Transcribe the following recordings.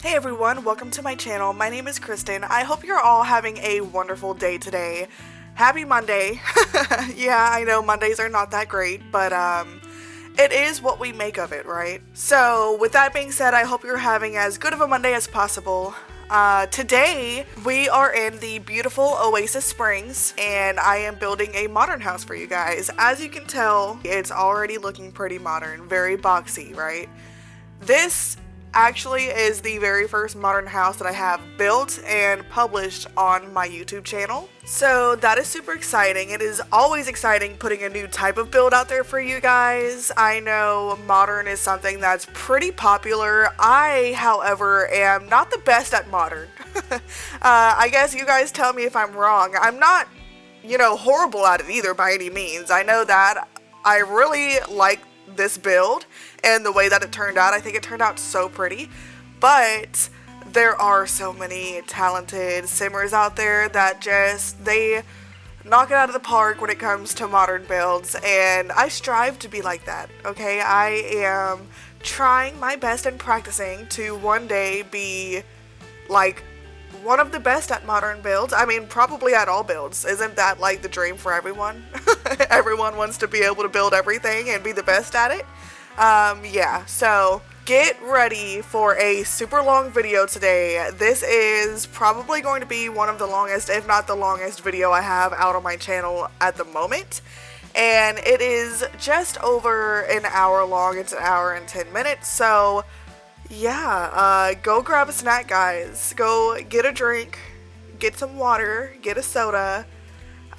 Hey everyone, welcome to my channel. My name is Kristen. I hope you're all having a wonderful day today. Happy Monday. Yeah, I know Mondays are not that great, but it is what we make of it, right? So with that being said, I hope you're having as good of a Monday as possible. Today we are in the beautiful Oasis Springs and I am building a modern house for you guys. As you can tell, it's already looking pretty modern, very boxy, right? This actually is the very first modern house that I have built and published on my YouTube channel. So that is super exciting. It is always exciting putting a new type of build out there for you guys. I know modern is something that's pretty popular. I, however, am not the best at modern. I guess you guys tell me if I'm wrong. I'm not, horrible at it either by any means. I know that I really like this build and the way that it turned out. I think it turned out so pretty, but there are so many talented simmers out there that they knock it out of the park when it comes to modern builds, and I strive to be like that. Okay, I am trying my best and practicing to one day be like one of the best at modern builds. I mean, probably at all builds. Isn't that like the dream for everyone? Everyone wants to be able to build everything and be the best at it. Yeah, so get ready for a super long video today. This is probably going to be one of the longest, if not the longest video I have out on my channel at the moment. And it is just over an hour long. It's an hour and 10 minutes. So yeah, go grab a snack, guys. Go get a drink, get some water, get a soda.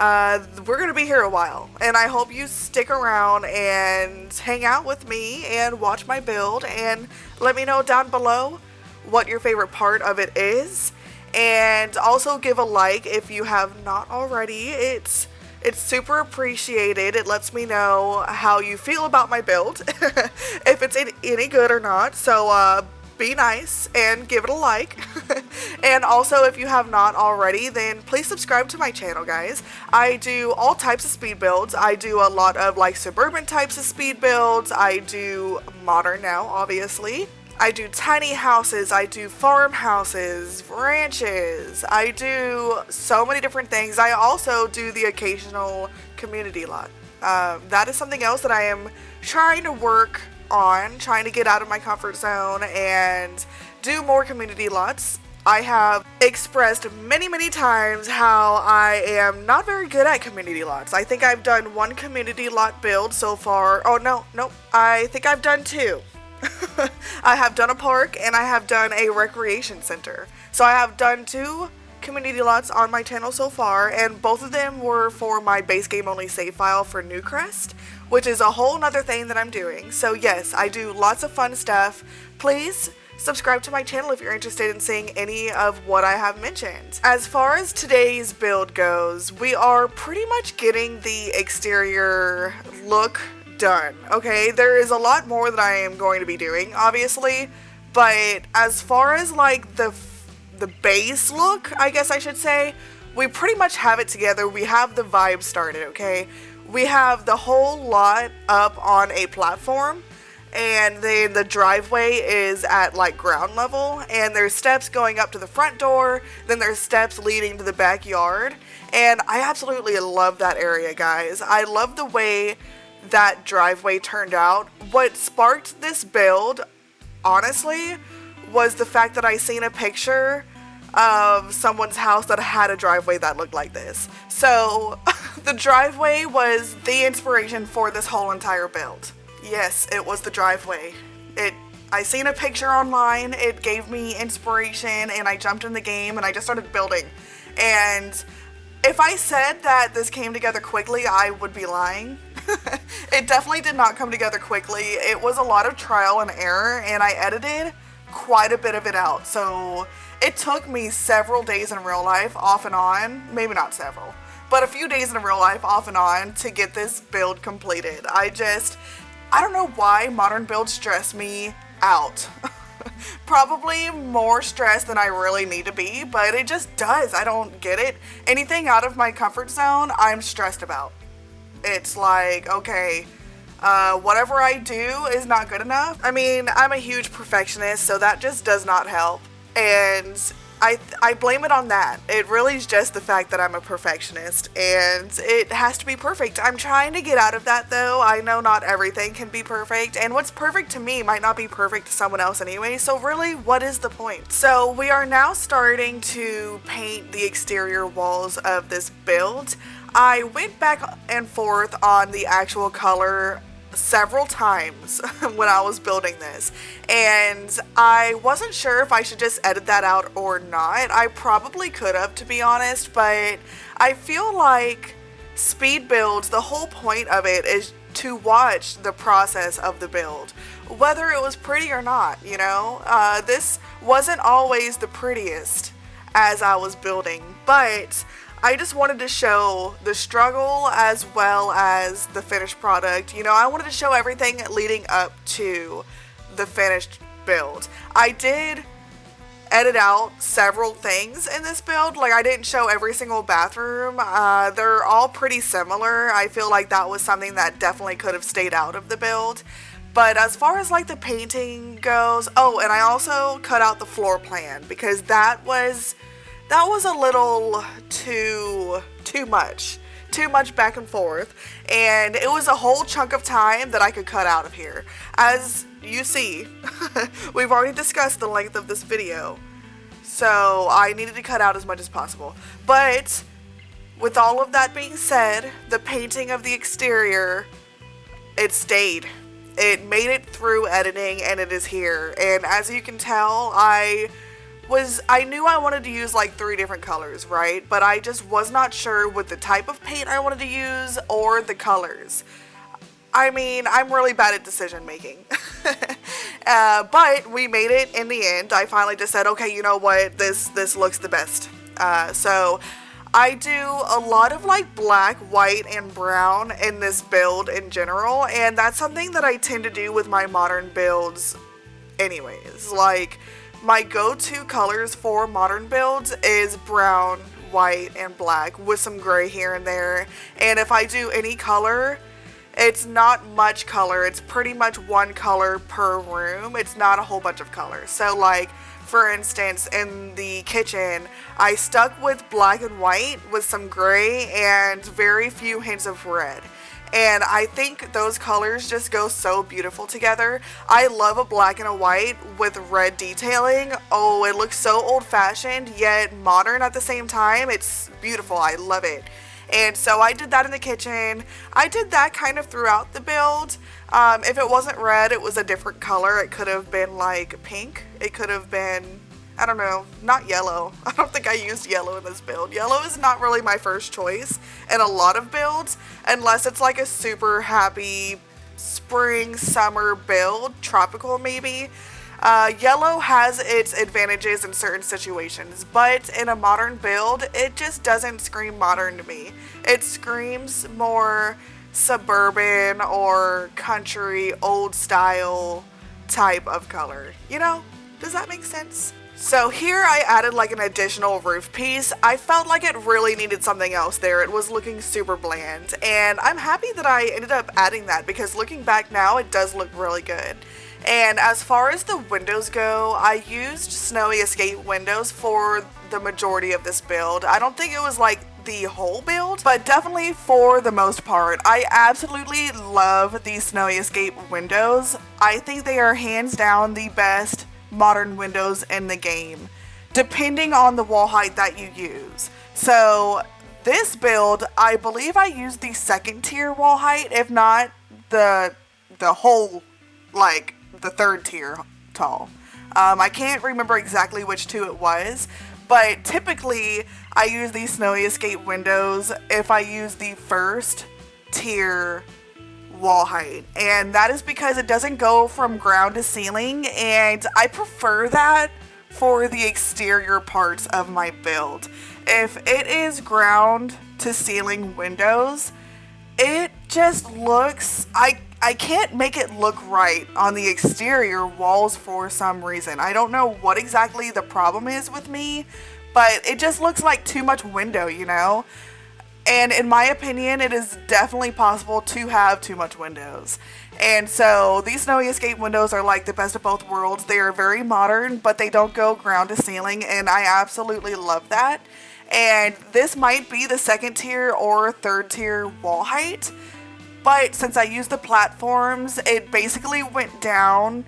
We're gonna be here a while, and I hope you stick around and hang out with me and watch my build, and let me know down below what your favorite part of it is, and also give a like if you have not already. It's super appreciated. It lets me know how you feel about my build, if it's any good or not. So be nice and give it a like. And also, if you have not already, then please subscribe to my channel, guys. I do all types of speed builds. I do a lot of like suburban types of speed builds. I do modern now, obviously. I do tiny houses, I do farmhouses, ranches, I do so many different things. I also do the occasional community lot. That is something else that I am trying to work on, trying to get out of my comfort zone and do more community lots. I have expressed many times how I am not very good at community lots. I think I've done one community lot build so far. Oh, no, I think I've done two. I have done a park and I have done a recreation center. So I have done two community lots on my channel so far, and both of them were for my base game only save file for Newcrest, which is a whole nother thing that I'm doing. So yes, I do lots of fun stuff. Please subscribe to my channel if you're interested in seeing any of what I have mentioned. As far as today's build goes, we are pretty much getting the exterior look done. Okay, there is a lot more that I am going to be doing, obviously, but as far as like the base look, I guess I should say, we pretty much have it together. We have the vibe started, okay? We have the whole lot up on a platform, and then the driveway is at like ground level, and there's steps going up to the front door, then there's steps leading to the backyard, and I absolutely love that area, guys. I love the way that driveway turned out. What sparked this build, honestly, was the fact that I seen a picture of someone's house that had a driveway that looked like this. So the driveway was the inspiration for this whole entire build. Yes, it was the driveway. I seen a picture online, it gave me inspiration, and I jumped in the game and I just started building. And if I said that this came together quickly, I would be lying. It definitely did not come together quickly. It was a lot of trial and error, and I edited quite a bit of it out. So it took me several days in real life, off and on, maybe not several, but a few days in real life, off and on, to get this build completed. I don't know why modern builds stress me out. Probably more stressed than I really need to be, but it just does. I don't get it. Anything out of my comfort zone, I'm stressed about. It's like, okay, whatever I do is not good enough. I mean, I'm a huge perfectionist, so that just does not help. And I blame it on that. It really is just the fact that I'm a perfectionist and it has to be perfect. I'm trying to get out of that though. I know not everything can be perfect, and what's perfect to me might not be perfect to someone else anyway, so really, what is the point? So we are now starting to paint the exterior walls of this build. I went back and forth on the actual color several times when I was building this, and I wasn't sure if I should just edit that out or not. I probably could have, to be honest, but I feel like speed builds, the whole point of it is to watch the process of the build, whether it was pretty or not, you know? This wasn't always the prettiest as I was building, but I just wanted to show the struggle as well as the finished product. You know, I wanted to show everything leading up to the finished build. I did edit out several things in this build. Like, I didn't show every single bathroom. They're all pretty similar. I feel like that was something that definitely could have stayed out of the build. But as far as like the painting goes, oh, and I also cut out the floor plan because that was a little too much back and forth, and it was a whole chunk of time that I could cut out of here. As you see, we've already discussed the length of this video, so I needed to cut out as much as possible. But with all of that being said, the painting of the exterior, it stayed. It made it through editing, and it is here. And as you can tell, I knew I wanted to use like 3 different colors, right? But I just was not sure with the type of paint I wanted to use or the colors. I mean, I'm really bad at decision making. But we made it in the end. I finally just said, okay, you know what? This looks the best. So I do a lot of like black, white, and brown in this build in general. And that's something that I tend to do with my modern builds anyways. Like, my go-to colors for modern builds is brown, white, and black with some gray here and there. And if I do any color, it's not much color. It's pretty much one color per room. It's not a whole bunch of colors. So like, for instance, in the kitchen, I stuck with black and white with some gray and very few hints of red. And I think those colors just go so beautiful together. I love a black and a white with red detailing. Oh, it looks so old-fashioned yet modern at the same time. It's beautiful. I love it. And so I did that in the kitchen. I did that kind of throughout the build. If it wasn't red, it was a different color. It could have been like pink. It could have been, I don't know, not yellow. I don't think I used yellow in this build. Yellow is not really my first choice in a lot of builds, unless it's like a super happy spring, summer build, tropical maybe. Yellow has its advantages in certain situations, but in a modern build, it just doesn't scream modern to me. It screams more suburban or country, old style type of color. You know, does that make sense? So here I added like an additional roof piece. I felt like it really needed something else there. It was looking super bland, and I'm happy that I ended up adding that because looking back now, it does look really good. And as far as the windows go, I used snowy escape windows for the majority of this build. I don't think it was like the whole build, but definitely for the most part. I absolutely love these snowy escape windows. I think they are hands down the best modern windows in the game, depending on the wall height that you use. So this build, I believe I used the second tier wall height, if not the whole, like the third tier tall. I can't remember exactly which 2 it was, but typically I use these snowy escape windows if I use the first tier wall height, and that is because it doesn't go from ground to ceiling, and I prefer that for the exterior parts of my build. If it is ground to ceiling windows, it just looks, I can't make it look right on the exterior walls for some reason. I don't know what exactly the problem is with me, but it just looks like too much window, you know? And in my opinion, it is definitely possible to have too much windows. And so these snowy escape windows are like the best of both worlds. They are very modern, but they don't go ground to ceiling, and I absolutely love that. And this might be the second tier or third tier wall height, but since I used the platforms, it basically went down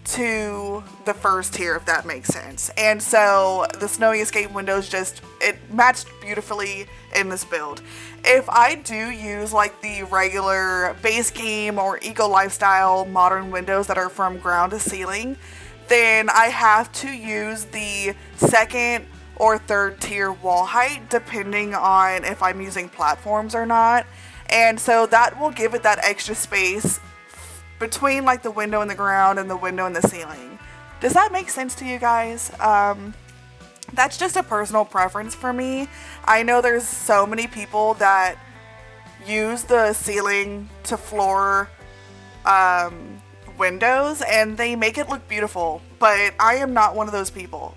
to the first tier, if that makes sense. And so the snowy escape windows just, it matched beautifully in this build. If I do use like the regular base game or eco lifestyle modern windows that are from ground to ceiling, then I have to use the second or third tier wall height depending on if I'm using platforms or not. And so that will give it that extra space between like the window in the ground and the window in the ceiling. Does that make sense to you guys? That's just a personal preference for me. I know there's so many people that use the ceiling to floor windows and they make it look beautiful, but I am not one of those people.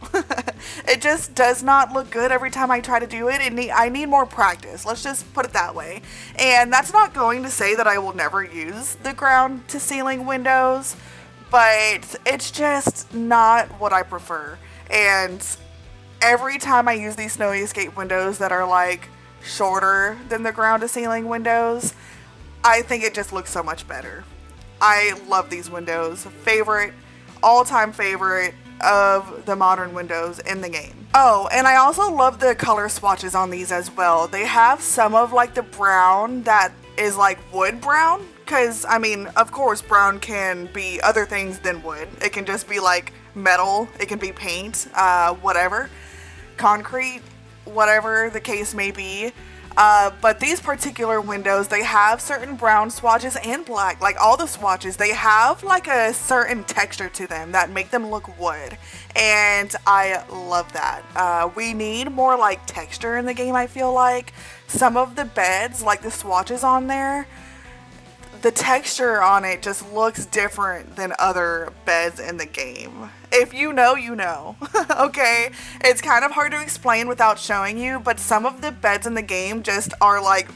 It just does not look good every time I try to do it, and I need more practice. Let's just put it that way. And that's not going to say that I will never use the ground to ceiling windows, but it's just not what I prefer. And every time I use these snowy escape windows that are like shorter than the ground to ceiling windows, I think it just looks so much better. I love these windows. All-time favorite of the modern windows in the game. Oh, and I also love the color swatches on these as well. They have some of like the brown that is like wood brown, because I mean, of course, brown can be other things than wood. It can just be like metal, it can be paint, whatever, concrete, whatever the case may be. But these particular windows, they have certain brown swatches and black, like all the swatches, they have like a certain texture to them that make them look wood, and I love that. We need more like texture in the game, I feel like. Some of the beds, like the swatches on there, the texture on it just looks different than other beds in the game. If you know, you know. Okay? It's kind of hard to explain without showing you, but some of the beds in the game just are like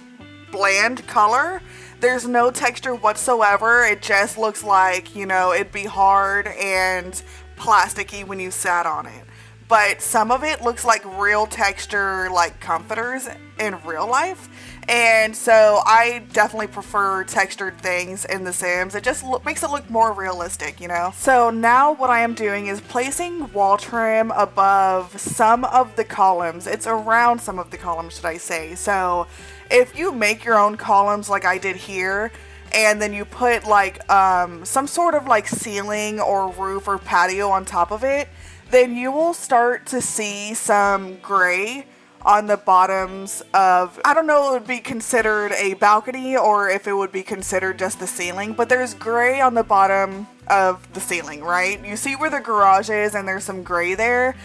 bland color. There's no texture whatsoever. It just looks like, you know, it'd be hard and plasticky when you sat on it. But some of it looks like real texture, like comforters in real life. And so I definitely prefer textured things in The Sims. It just makes it look more realistic, you know? So now what I am doing is placing wall trim above some of the columns. It's around some of the columns, should I say. So if you make your own columns like I did here, and then you put like some sort of like ceiling or roof or patio on top of it, then you will start to see some gray on the bottoms of, I don't know if it would be considered a balcony or if it would be considered just the ceiling, but there's gray on the bottom of the ceiling, right? You see where the garage is and there's some gray there.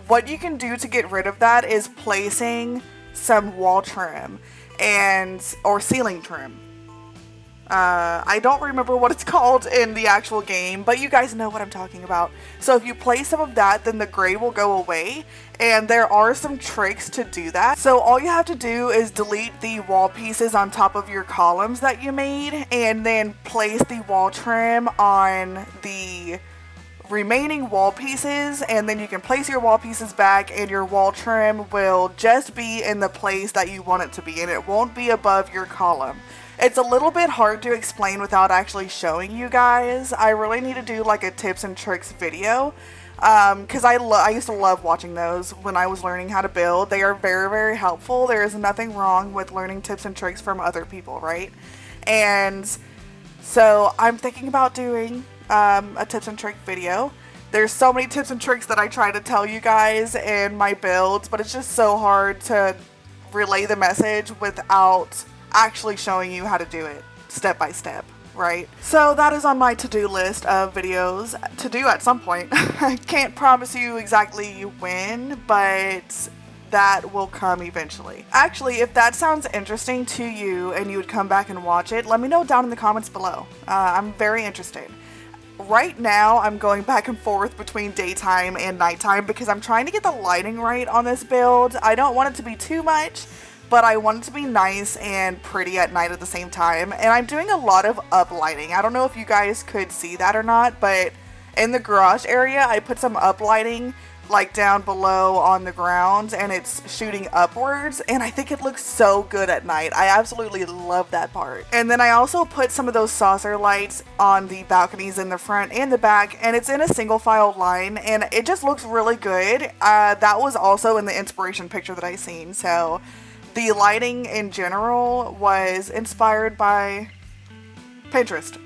What you can do to get rid of that is placing some wall trim or ceiling trim. I don't remember what it's called in the actual game, but you guys know what I'm talking about. So if you place some of that, then the gray will go away, and there are some tricks to do that. So all you have to do is delete the wall pieces on top of your columns that you made, and then place the wall trim on the remaining wall pieces, and then you can place your wall pieces back, and your wall trim will just be in the place that you want it to be, and it won't be above your column. It's a little bit hard to explain without actually showing you guys. I really need to do like a tips and tricks video, because I used to love watching those when I was learning how to build. They are very, very helpful. There is nothing wrong with learning tips and tricks from other people, right? And so I'm thinking about doing a tips and trick video. There's so many tips and tricks that I try to tell you guys in my builds, but it's just so hard to relay the message without actually showing you how to do it step by step, right? So that is on my to-do list of videos to do at some point. I can't promise you exactly when, but that will come eventually. Actually, if that sounds interesting to you and you would come back and watch it, let me know down in the comments below. I'm very interested. Right now, I'm going back and forth between daytime and nighttime because I'm trying to get the lighting right on this build. I don't want it to be too much, but I want it to be nice and pretty at night at the same time. And I'm doing a lot of uplighting. I don't know if you guys could see that or not, but in the garage area, I put some uplighting like down below on the ground, and it's shooting upwards, and I think it looks so good at night. I absolutely love that part. And then I also put some of those saucer lights on the balconies in the front and the back, and it's in a single file line, and it just looks really good. That was also in the inspiration picture that I seen. So the lighting in general was inspired by Pinterest.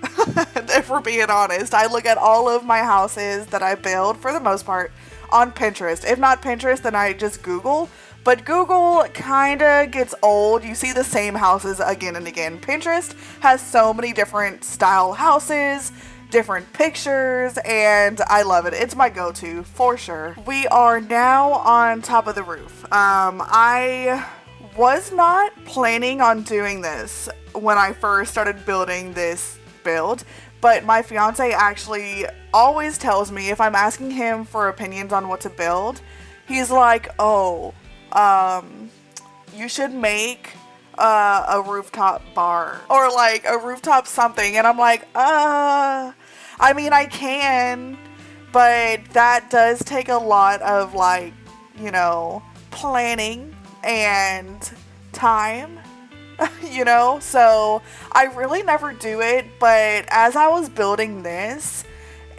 If we're being honest, I look at all of my houses that I build for the most part on Pinterest. If not Pinterest, then I just Google. But Google kinda gets old. You see the same houses again and again. Pinterest has so many different style houses, different pictures, and I love it. It's my go-to for sure. We are now on top of the roof. I was not planning on doing this when I first started building this build, but my fiance actually always tells me if I'm asking him for opinions on what to build, he's like, oh, you should make a rooftop bar or like a rooftop something. And I'm like, I mean, I can, but that does take a lot of like, you know, planning and time. You know, so I really never do it, but as I was building this,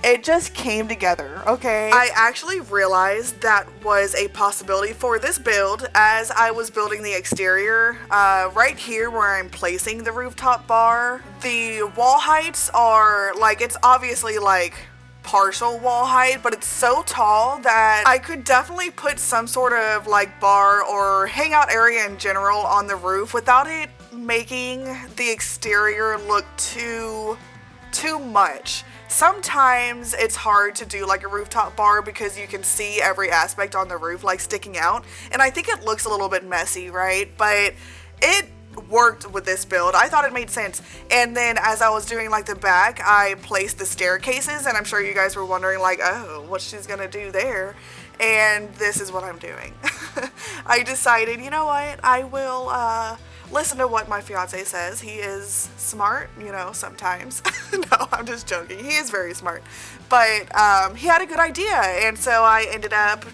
it just came together, okay? I actually realized that was a possibility for this build as I was building the exterior. Right here where I'm placing the rooftop bar, the wall heights are like, it's obviously like partial wall height, but it's so tall that I could definitely put some sort of like bar or hangout area in general on the roof without it making the exterior look too much. Sometimes it's hard to do like a rooftop bar because you can see every aspect on the roof like sticking out, and I think it looks a little bit messy, right? But it worked with this build. I thought it made sense. And then as I was doing like the back, I placed the staircases, and I'm sure you guys were wondering like, oh, what she's gonna do there. And this is what I'm doing. I decided, you know what, I will listen to what my fiance says. He is smart, you know, sometimes. No, I'm just joking. He is very smart. But he had a good idea, and so I ended up,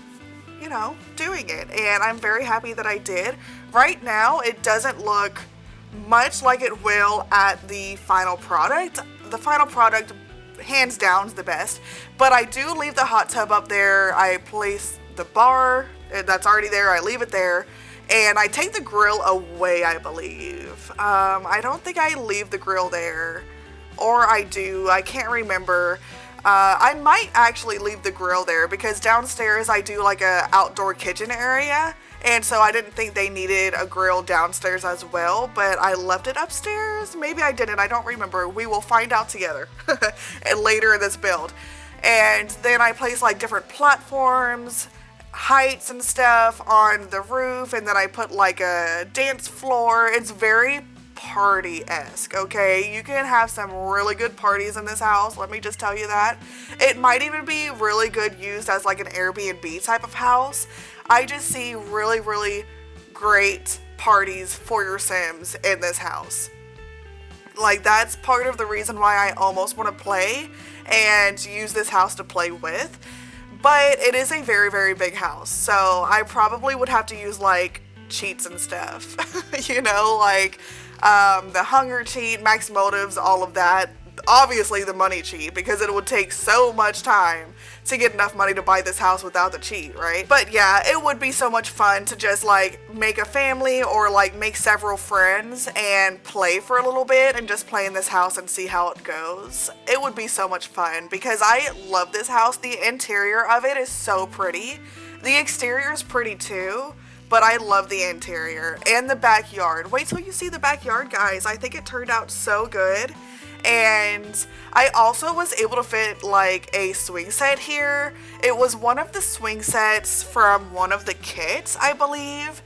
you know, doing it. And I'm very happy that I did. Right now, it doesn't look much like it will at the final product. The final product, hands down, is the best. But I do leave the hot tub up there. I place the bar that's already there. I leave it there. And I take the grill away, I believe. I don't think I leave the grill there. Or I do. I can't remember. I might actually leave the grill there because downstairs I do like a outdoor kitchen area. And so I didn't think they needed a grill downstairs as well, but I left it upstairs. Maybe I didn't. I don't remember. We will find out together later in this build. And then I place like different platforms, heights and stuff on the roof, and then I put like a dance floor. It's very party-esque, okay? You can have some really good parties in this house, let me just tell you that. It might even be really good used as like an Airbnb type of house. I just see really, really great parties for your Sims in this house. Like, that's part of the reason why I almost want to play and use this house to play with. But it is a very, very big house, so I probably would have to use like cheats and stuff. You know, like the hunger cheat, max motives, all of that. Obviously the money cheat, because it would take so much time to get enough money to buy this house without the cheat, right? But yeah, it would be so much fun to just like make a family or like make several friends and play for a little bit and just play in this house and see how it goes. It would be so much fun because I love this house. The interior of it is so pretty. The exterior is pretty too, but I love the interior and the backyard. Wait till you see the backyard, guys. I think it turned out so good. And I also was able to fit like a swing set here. It was one of the swing sets from one of the kits, I believe.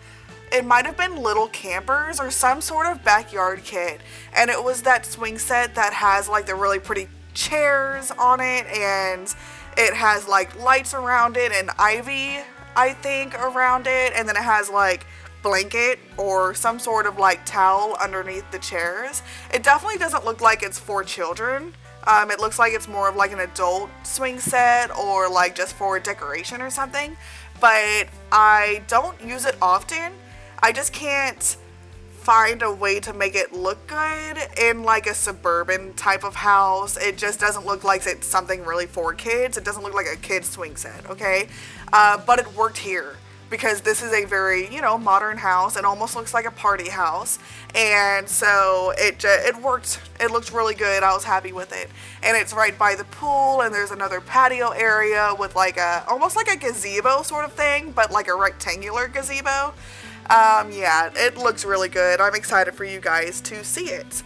It might have been Little Campers or some sort of backyard kit. And it was that swing set that has like the really pretty chairs on it, and it has like lights around it and ivy, I think, around it. And then it has like blanket or some sort of like towel underneath the chairs. It definitely doesn't look like it's for children. It looks like it's more of like an adult swing set or like just for decoration or something. But I don't use it often. I just can't find a way to make it look good in like a suburban type of house. It just doesn't look like it's something really for kids. It doesn't look like a kid's swing set, okay? But it worked here because this is a very, you know, modern house. It almost looks like a party house. And so it worked. It looked really good. I was happy with it. And it's right by the pool, and there's another patio area with like almost like a gazebo sort of thing, but like a rectangular gazebo. Yeah, it looks really good. I'm excited for you guys to see it.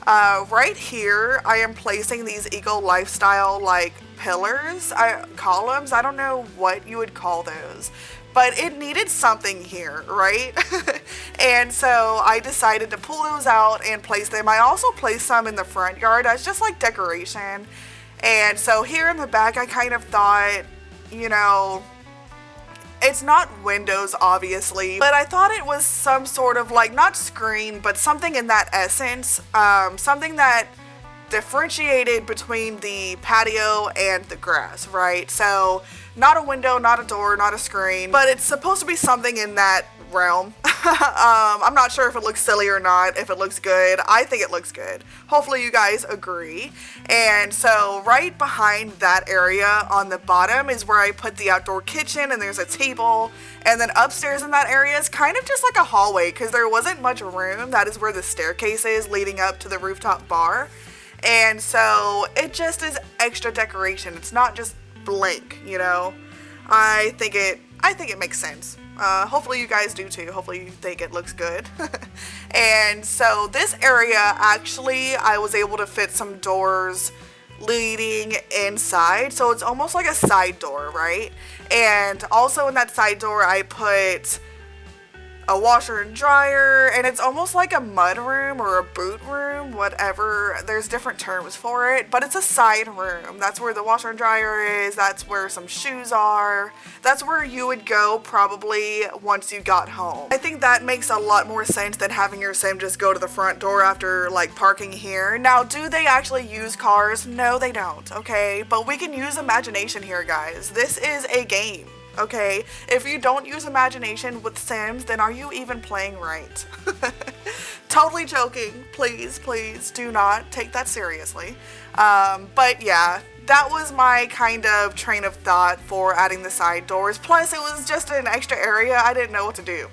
Right here, I am placing these eco lifestyle like pillars, columns. I don't know what you would call those, but it needed something here, right? And so I decided to pull those out and place them. I also placed some in the front yard as just like decoration. And so here in the back, I kind of thought, you know, it's not windows, obviously, but I thought it was some sort of like, not screen, but something in that essence, something that differentiated between the patio and the grass, right? So not a window, not a door, not a screen, but it's supposed to be something in that realm. I'm not sure if it looks silly or not, if it looks good. I think it looks good. Hopefully you guys agree. And so right behind that area on the bottom is where I put the outdoor kitchen, and there's a table. And then upstairs in that area is kind of just like a hallway because there wasn't much room. That is where the staircase is leading up to the rooftop bar. And so it just is extra decoration. It's not just blank, you know. I think it makes sense. Hopefully you guys do too. Hopefully you think it looks good. And so this area, actually, I was able to fit some doors leading inside. So it's almost like a side door, right? And also in that side door, I put a washer and dryer, and it's almost like a mud room or a boot room, whatever. There's different terms for it, but it's a side room. That's where the washer and dryer is. That's where some shoes are. That's where you would go probably once you got home. I think that makes a lot more sense than having your sim just go to the front door after like parking here. Now, do they actually use cars? No, they don't, okay? But we can use imagination here, guys. This is a game. Okay, if you don't use imagination with Sims, then are you even playing right? Totally joking. Please, please do not take that seriously. But yeah, that was my kind of train of thought for adding the side doors. Plus, it was just an extra area. I didn't know what to do.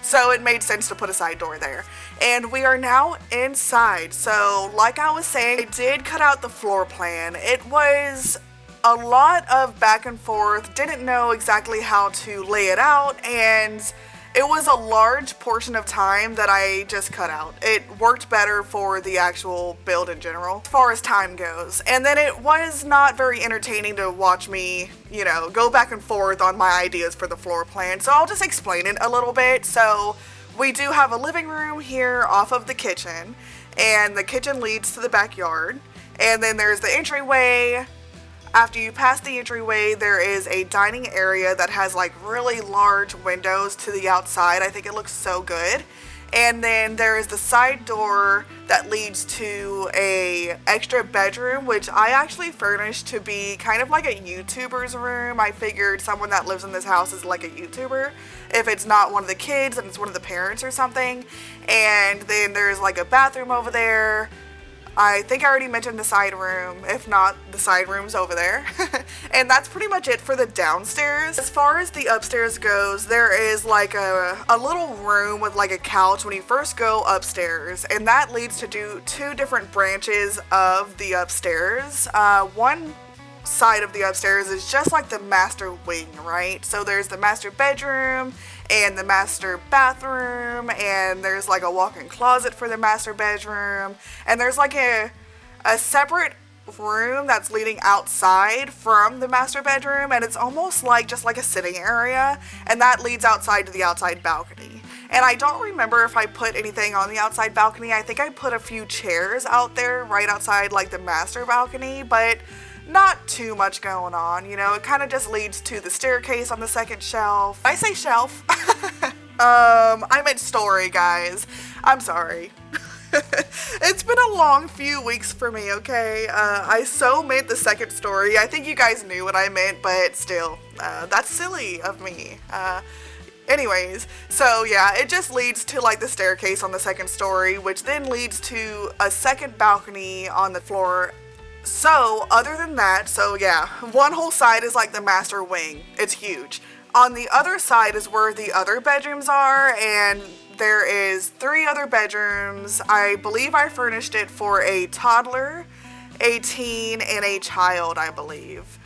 So it made sense to put a side door there. And we are now inside. So like I was saying, I did cut out the floor plan. It was a lot of back and forth, didn't know exactly how to lay it out, and it was a large portion of time that I just cut out. It worked better for the actual build in general, as far as time goes. And then it was not very entertaining to watch me, you know, go back and forth on my ideas for the floor plan, so I'll just explain it a little bit. So we do have a living room here off of the kitchen, and the kitchen leads to the backyard, and then there's the entryway. After you pass the entryway, there is a dining area that has like really large windows to the outside. I think it looks so good. And then there is the side door that leads to a extra bedroom, which I actually furnished to be kind of like a YouTuber's room. I figured someone that lives in this house is like a YouTuber. If it's not one of the kids, then it's one of the parents or something. And then there's like a bathroom over there. I think I already mentioned the side room. If not, the side room's over there. And that's pretty much it for the downstairs. As far as the upstairs goes, there is like a little room with like a couch when you first go upstairs. And that leads to two different branches of the upstairs. One side of the upstairs is just like the master wing, right? So there's the master bedroom and the master bathroom, and there's like a walk-in closet for the master bedroom, and there's like a separate room that's leading outside from the master bedroom, and it's almost like just like a sitting area, and that leads outside to the outside balcony. And I don't remember if I put anything on the outside balcony. I think I put a few chairs out there right outside like the master balcony, but not too much going on, you know. It kind of just leads to the staircase on the second shelf. I say shelf. I meant story, guys. I'm sorry. It's been a long few weeks for me, okay? I so meant the second story. I think you guys knew what I meant, but still, that's silly of me. Anyways, so yeah, it just leads to like the staircase on the second story, which then leads to a second balcony on the floor. So, other than that, so yeah, one whole side is like the master wing. It's huge. On the other side is where the other bedrooms are, and there is 3 other bedrooms. I believe I furnished it for a toddler, a teen, and a child, I believe.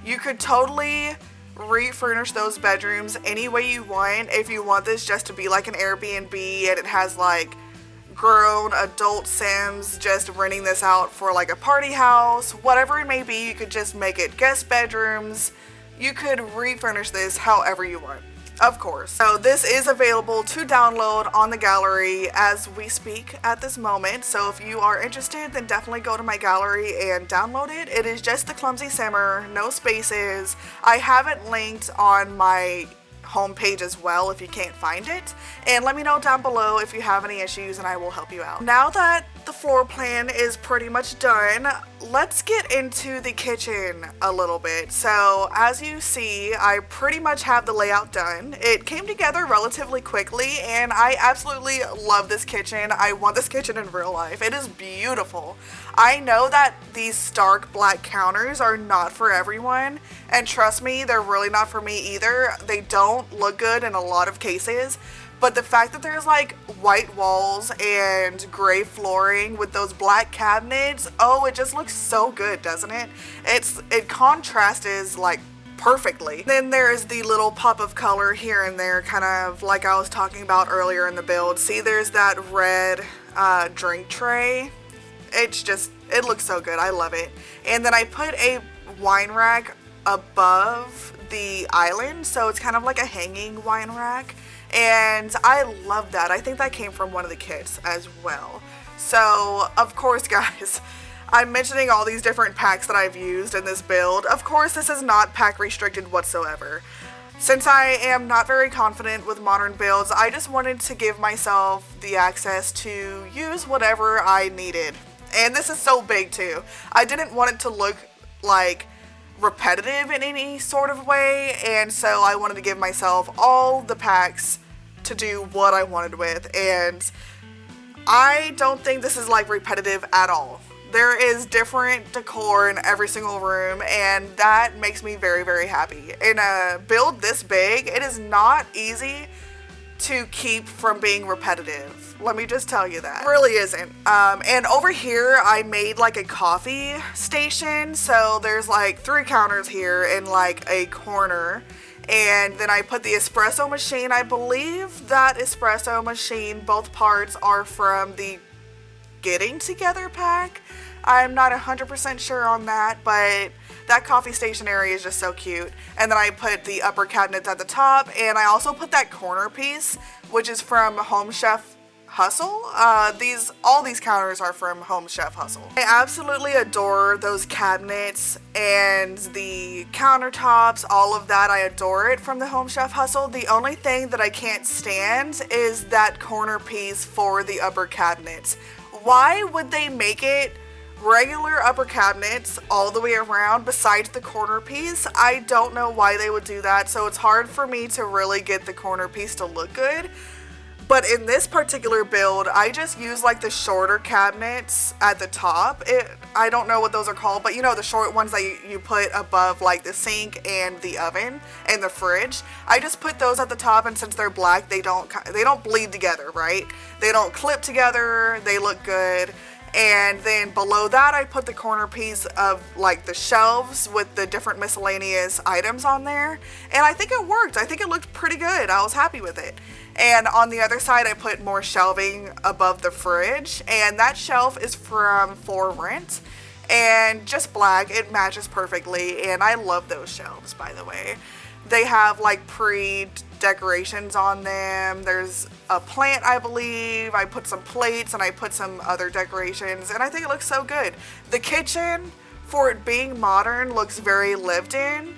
You could totally refurnish those bedrooms any way you want. If you want this just to be like an Airbnb and it has like grown adult Sims just renting this out for like a party house, whatever it may be, you could just make it guest bedrooms. You could refurnish this however you want, of course. So this is available to download on the gallery as we speak at this moment. So if you are interested, then definitely go to my gallery and download it. It is just the Clumsy Simmer, no spaces. I have it linked on my homepage as well if you can't find it, and let me know down below if you have any issues and I will help you out. Now that the floor plan is pretty much done, let's get into the kitchen a little bit. So as you see, I pretty much have the layout done. It came together relatively quickly and I absolutely love this kitchen. I want this kitchen in real life. It is beautiful. I know that these stark black counters are not for everyone, and trust me, they're really not for me either. They don't look good in a lot of cases, but the fact that there's like white walls and gray flooring with those black cabinets, oh, it just looks so good, doesn't it? It contrasts like perfectly. Then there's the little pop of color here and there, kind of like I was talking about earlier in the build. See, there's that red drink tray. It looks so good. I love it. And then I put a wine rack above the island, so it's kind of like a hanging wine rack, and I love that. I think that came from one of the kits as well. So of course, guys, I'm mentioning all these different packs that I've used in this build. Of course, this is not pack restricted whatsoever. Since I am not very confident with modern builds, I just wanted to give myself the access to use whatever I needed. And this is so big too. I didn't want it to look like repetitive in any sort of way, and so I wanted to give myself all the packs to do what I wanted with, and I don't think this is like repetitive at all. There is different decor in every single room, and that makes me very, very happy. In a build this big, it is not easy to keep from being repetitive. Let me just tell you that. It really isn't. And over here, I made like a coffee station. So there's like 3 counters here in like a corner. And then I put the espresso machine. I believe that espresso machine, both parts are from the Getting Together pack. I'm not 100% sure on that, but that coffee station area is just so cute. And then I put the upper cabinets at the top, and I also put that corner piece, which is from Home Chef Hustle. All these counters are from Home Chef Hustle. I absolutely adore those cabinets and the countertops, all of that. I adore it from the Home Chef Hustle. The only thing that I can't stand is that corner piece for the upper cabinets. Why would they make it regular upper cabinets all the way around besides the corner piece? I don't know why they would do that, so it's hard for me to really get the corner piece to look good. But in this particular build, I just use like the shorter cabinets at the top. I don't know what those are called, but you know, the short ones that you put above like the sink and the oven and the fridge. I just put those at the top, and since they're black, they don't bleed together, right? They don't clip together, they look good. And then below that, I put the corner piece of like the shelves with the different miscellaneous items on there. And I think it worked. I think it looked pretty good. I was happy with it. And on the other side, I put more shelving above the fridge. And that shelf is from For Rent. And just black. It matches perfectly. And I love those shelves, by the way. They have like pre-decorations on them. There's a plant, I believe. I put some plates and I put some other decorations, and I think it looks so good. The kitchen, for it being modern, looks very lived in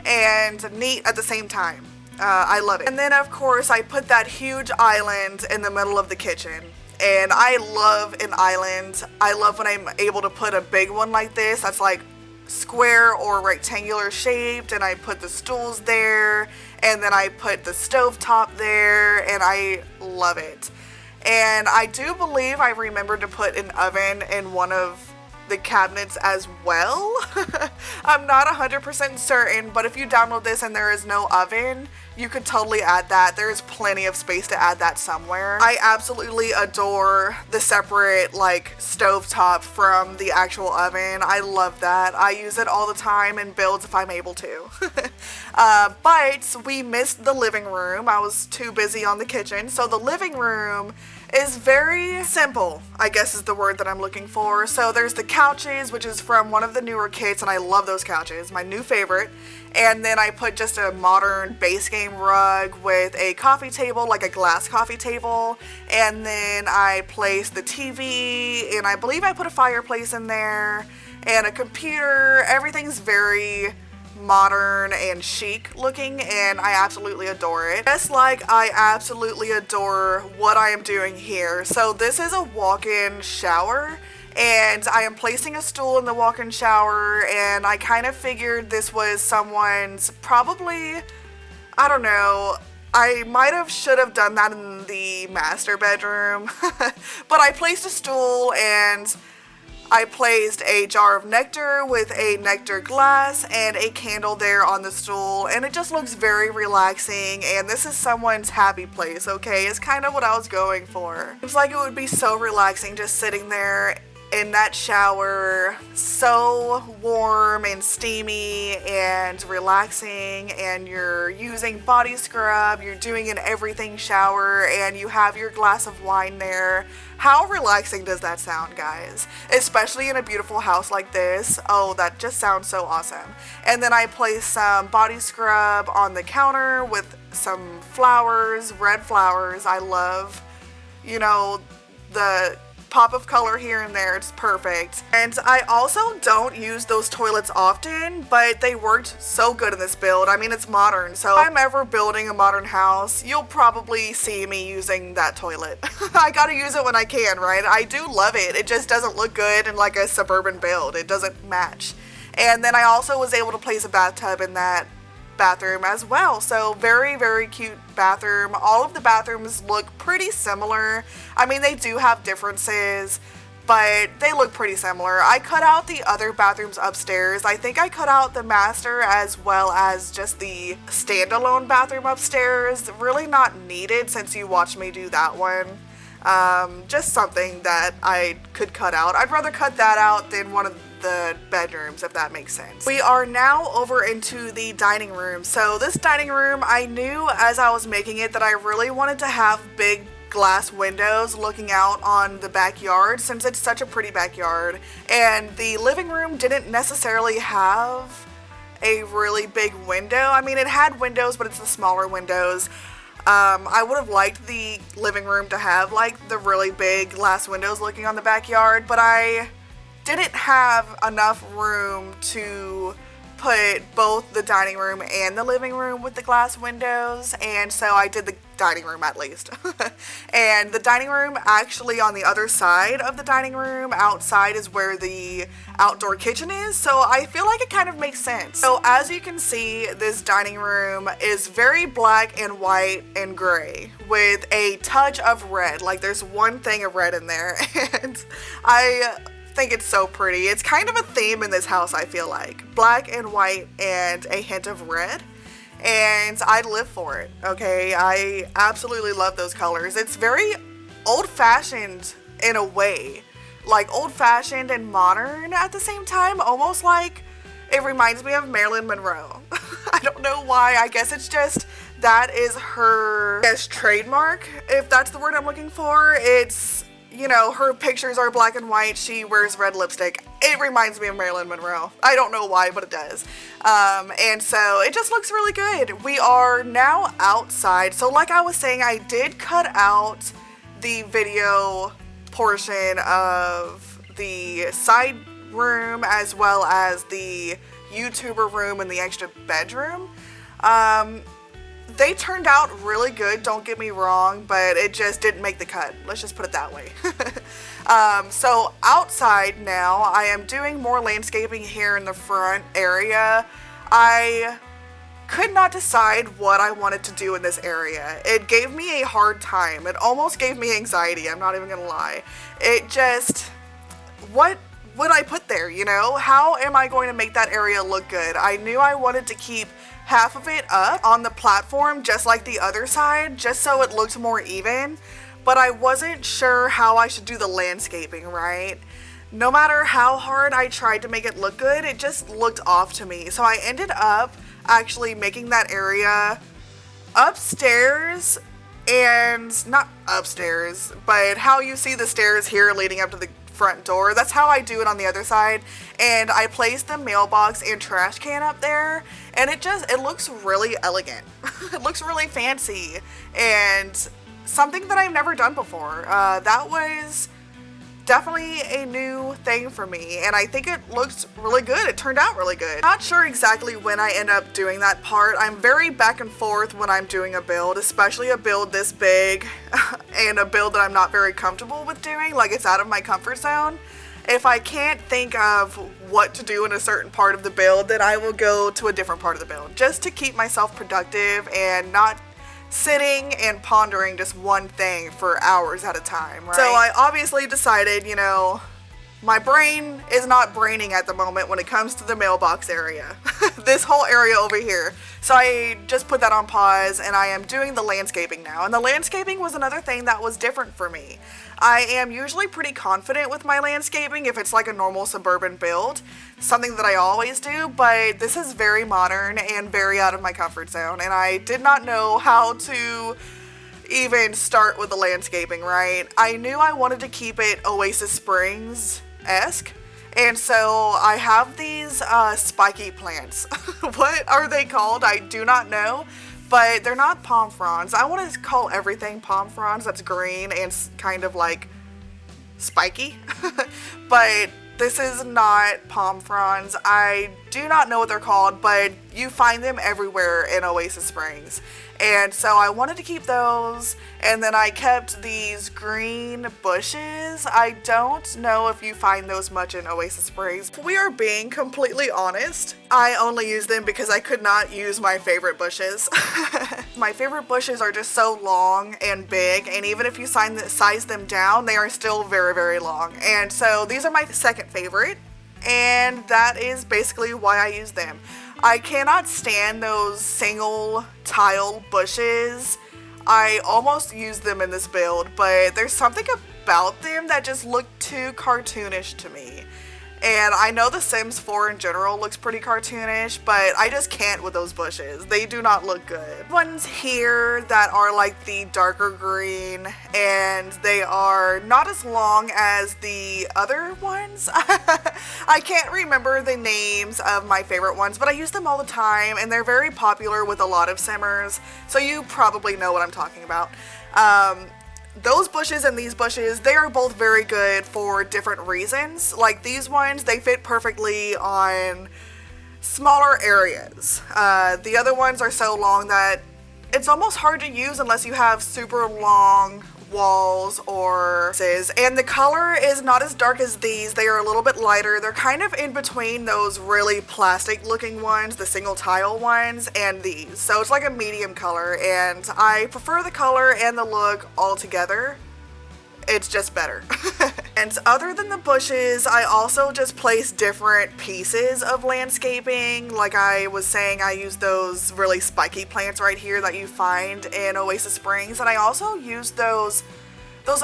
and neat at the same time. I love it. And then of course I put that huge island in the middle of the kitchen. And I love an island. I love when I'm able to put a big one like this that's like square or rectangular shaped, and I put the stools there, and then I put the stovetop there, and I love it. And I do believe I remembered to put an oven in one of the cabinets as well. I'm not 100% certain, but if you download this and there is no oven, you could totally add that. There's plenty of space to add that somewhere. I absolutely adore the separate like stovetop from the actual oven. I love that. I use it all the time in builds if I'm able to. But we missed the living room. I was too busy on the kitchen. So the living room is very simple, I guess is the word that I'm looking for. So there's the couches, which is from one of the newer kits, and I love those couches, my new favorite. And then I put just a modern base game rug with a coffee table, like a glass coffee table. And then I placed the TV, and I believe I put a fireplace in there, and a computer. Everything's very modern and chic looking, and I absolutely adore it. Just like I absolutely adore what I am doing here. So this is a walk-in shower, and I am placing a stool in the walk-in shower, and I kind of figured this was someone's, probably, I don't know, I should have done that in the master bedroom, but I placed a stool, and I placed a jar of nectar with a nectar glass and a candle there on the stool, and it just looks very relaxing, and this is someone's happy place, okay? It's kind of what I was going for. It's like it would be so relaxing just sitting there in that shower, so warm and steamy and relaxing, and you're using body scrub, you're doing an everything shower, and you have your glass of wine there. How relaxing does that sound, guys? Especially in a beautiful house like this. Oh, that just sounds so awesome. And then I placed some body scrub on the counter with some flowers, red flowers. I love, you know, the pop of color here and there. It's perfect. And I also don't use those toilets often, but they worked so good in this build. I mean, it's modern, so if I'm ever building a modern house, you'll probably see me using that toilet. I gotta use it when I can, right? I do love it. It just doesn't look good in like a suburban build. It doesn't match. And then I also was able to place a bathtub in that bathroom as well. So very, very cute bathroom. All of the bathrooms look pretty similar. I mean, they do have differences, but they look pretty similar. I cut out the other bathrooms upstairs. I think I cut out the master as well as just the standalone bathroom upstairs. Really not needed since you watched me do that one. Just something that I could cut out. I'd rather cut that out than one of the bedrooms, if that makes sense. We are now over into the dining room. So this dining room, I knew as I was making it that I really wanted to have big glass windows looking out on the backyard since it's such a pretty backyard. And the living room didn't necessarily have a really big window. I mean, it had windows, but it's the smaller windows. I would have liked the living room to have like the really big glass windows looking on the backyard, but I didn't have enough room to put both the dining room and the living room with the glass windows, and so I did the dining room at least. And the dining room actually on the other side of the dining room outside is where the outdoor kitchen is, so I feel like it kind of makes sense. So as you can see, this dining room is very black and white and gray with a touch of red. Like there's one thing of red in there, and I think it's so pretty. It's kind of a theme in this house, I feel like. Black and white and a hint of red. And I live for it, okay? I absolutely love those colors. It's very old-fashioned in a way. Like old-fashioned and modern at the same time. Almost like it reminds me of Marilyn Monroe. I don't know why. I guess it's just that is her, I guess, trademark, if that's the word I'm looking for. It's, you know, her pictures are black and white. She wears red lipstick. It reminds me of Marilyn Monroe. I don't know why, but it does. And so it just looks really good. We are now outside. So like I was saying, I did cut out the video portion of the side room as well as the YouTuber room and the extra bedroom. they turned out really good, don't get me wrong, but it just didn't make the cut. Let's just put it that way. So outside now, I am doing more landscaping here in the front area. I could not decide what I wanted to do in this area. It gave me a hard time. It almost gave me anxiety, I'm not even gonna lie. It just, what would I put there, you know? How am I going to make that area look good? I knew I wanted to keep half of it up on the platform just like the other side, just so it looked more even, but I wasn't sure how I should do the landscaping, right? No matter how hard I tried to make it look good, it just looked off to me. So I ended up actually making that area upstairs, and not upstairs, but how you see the stairs here leading up to the front door. That's how I do it on the other side, and I placed the mailbox and trash can up there, and it looks really elegant. It looks really fancy, and something that I've never done before. That was definitely a new thing for me, and I think it looks really good. It turned out really good. Not sure exactly when I end up doing that part. I'm very back and forth when I'm doing a build, especially a build this big and a build that I'm not very comfortable with doing, like it's out of my comfort zone. If I can't think of what to do in a certain part of the build, then I will go to a different part of the build, just to keep myself productive and not sitting and pondering just one thing for hours at a time, right? So I obviously decided, you know, my brain is not braining at the moment when it comes to the mailbox area. This whole area over here. So I just put that on pause, and I am doing the landscaping now. And the landscaping was another thing that was different for me. I am usually pretty confident with my landscaping if it's like a normal suburban build, something that I always do, but this is very modern and very out of my comfort zone, and I did not know how to even start with the landscaping, right? I knew I wanted to keep it Oasis Springs-esque, and so I have these spiky plants. What are they called? I do not know. But they're not palm fronds. I want to call everything palm fronds that's green and kind of like spiky. But this is not palm fronds. I do not know what they're called, but you find them everywhere in Oasis Springs. And so I wanted to keep those, and then I kept these green bushes. I don't know if you find those much in Oasis Springs. If we are being completely honest, I only use them because I could not use my favorite bushes. My favorite bushes are just so long and big, and even if you size them down, they are still very, very long. And so these are my second favorite, and that is basically why I use them. I cannot stand those single tile bushes. I almost used them in this build, but there's something about them that just look too cartoonish to me. And I know The Sims 4 in general looks pretty cartoonish, but I just can't with those bushes. They do not look good. Ones here that are like the darker green, and they are not as long as the other ones. I can't remember the names of my favorite ones, but I use them all the time, and they're very popular with a lot of Simmers, so you probably know what I'm talking about. Those bushes and these bushes, they are both very good for different reasons. Like these ones, they fit perfectly on smaller areas. The other ones are so long that it's almost hard to use unless you have super long walls or and the color is not as dark as these. They are a little bit lighter. They're kind of in between those really plastic looking ones, the single tile ones, and these. So it's like a medium color, and I prefer the color and the look all together. It's just better. And other than the bushes, I also just place different pieces of landscaping. Like I was saying, I use those really spiky plants right here that you find in Oasis Springs, and I also use those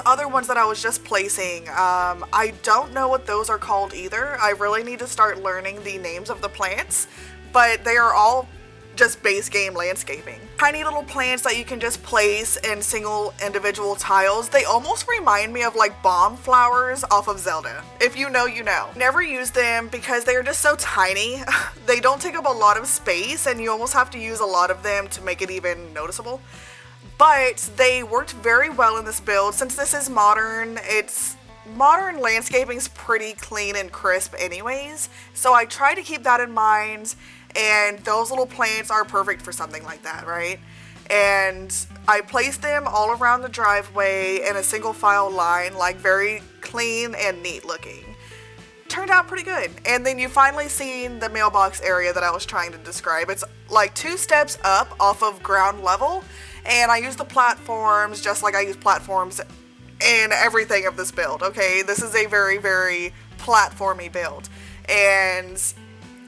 other ones that I was just placing. I don't know what those are called either. I really need to start learning the names of the plants, but they are all just base game landscaping. Tiny little plants that you can just place in single individual tiles. They almost remind me of like bomb flowers off of Zelda. If you know, you know. Never use them because they are just so tiny. They don't take up a lot of space, and you almost have to use a lot of them to make it even noticeable. But they worked very well in this build. Since this is modern, modern landscaping's pretty clean and crisp anyways, so I try to keep that in mind, and those little plants are perfect for something like that, right? and I placed them all around the driveway in a single file line, like very clean and neat looking. Turned out pretty good. And then you finally seen the mailbox area that I was trying to describe. It's like 2 steps up off of ground level, and I use the platforms just like I use platforms in everything of this build, okay? This is a very, very platformy build, and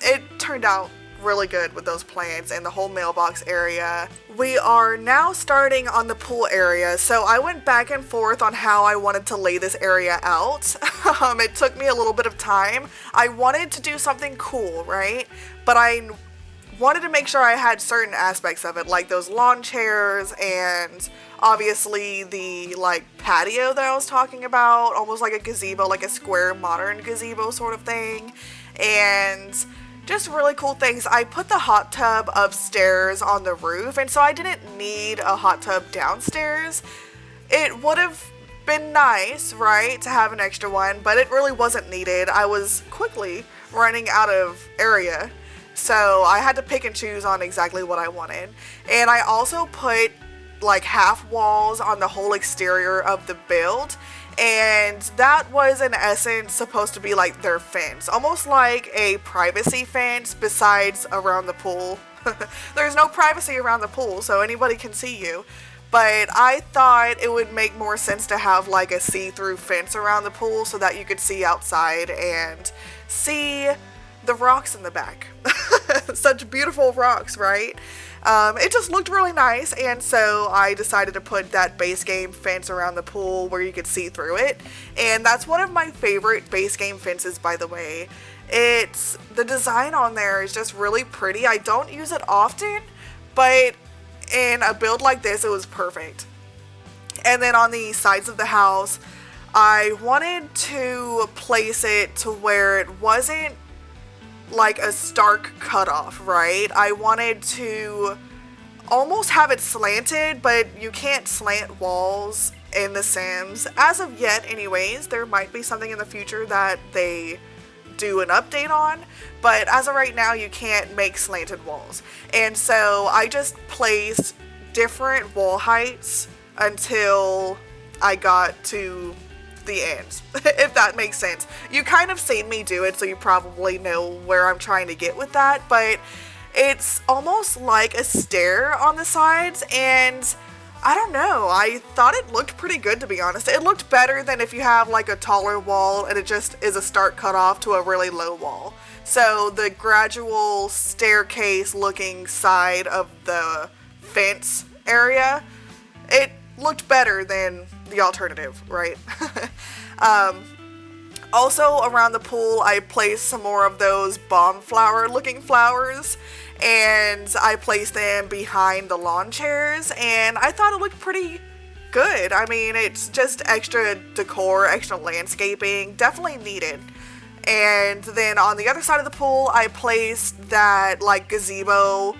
it turned out really good with those plants and the whole mailbox area. We are now starting on the pool area, so I went back and forth on how I wanted to lay this area out. It took me a little bit of time. I wanted to do something cool, right? But I wanted to make sure I had certain aspects of it, like those lawn chairs and obviously the like patio that I was talking about, almost like a gazebo, like a square modern gazebo sort of thing, and just really cool things. I put the hot tub upstairs on the roof, and so I didn't need a hot tub downstairs. It would have been nice, right, to have an extra one, but it really wasn't needed. I was quickly running out of area, so I had to pick and choose on exactly what I wanted. And I also put like half walls on the whole exterior of the build, and that was in essence supposed to be like their fence, almost like a privacy fence besides around the pool. There's no privacy around the pool, so anybody can see you, but I thought it would make more sense to have like a see-through fence around the pool so that you could see outside and see the rocks in the back. Such beautiful rocks, right? It just looked really nice, and so I decided to put that base game fence around the pool where you could see through it, and that's one of my favorite base game fences, by the way. The design on there is just really pretty. I don't use it often, but in a build like this, it was perfect. And then on the sides of the house, I wanted to place it to where it wasn't like a stark cutoff, right? I wanted to almost have it slanted, but you can't slant walls in The Sims. As of yet, anyways. There might be something in the future that they do an update on, but as of right now, you can't make slanted walls. And so I just placed different wall heights until I got to the end, if that makes sense. You kind of seen me do it, so you probably know where I'm trying to get with that, but it's almost like a stair on the sides, and I don't know, I thought it looked pretty good, to be honest. It looked better than if you have like a taller wall and it just is a stark cutoff to a really low wall. So the gradual staircase looking side of the fence area, it looked better than the alternative, right? Also around the pool, I placed some more of those bomb flower looking flowers, and I placed them behind the lawn chairs, and I thought it looked pretty good. I mean, it's just extra decor, extra landscaping, definitely needed. And then on the other side of the pool, I placed that like gazebo,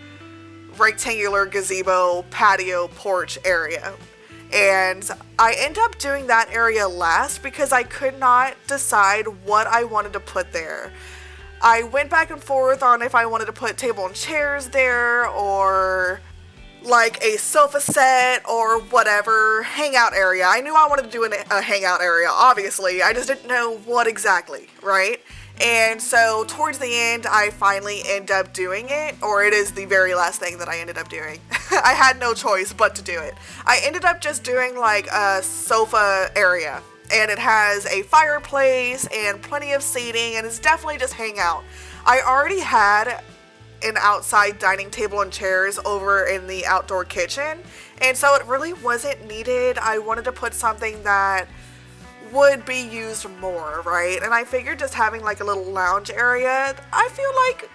rectangular gazebo patio porch area. And I end up doing that area last because I could not decide what I wanted to put there. I went back and forth on if I wanted to put table and chairs there, or like a sofa set, or whatever, hangout area. I knew I wanted to do a hangout area, obviously. I just didn't know what exactly, right? And so towards the end, I finally end up doing it, or it is the very last thing that I ended up doing. I had no choice but to do it. I ended up just doing like a sofa area, and it has a fireplace and plenty of seating, and it's definitely just hangout. I already had an outside dining table and chairs over in the outdoor kitchen, and so it really wasn't needed. I wanted to put something that would be used more, right? And I figured just having like a little lounge area, I feel like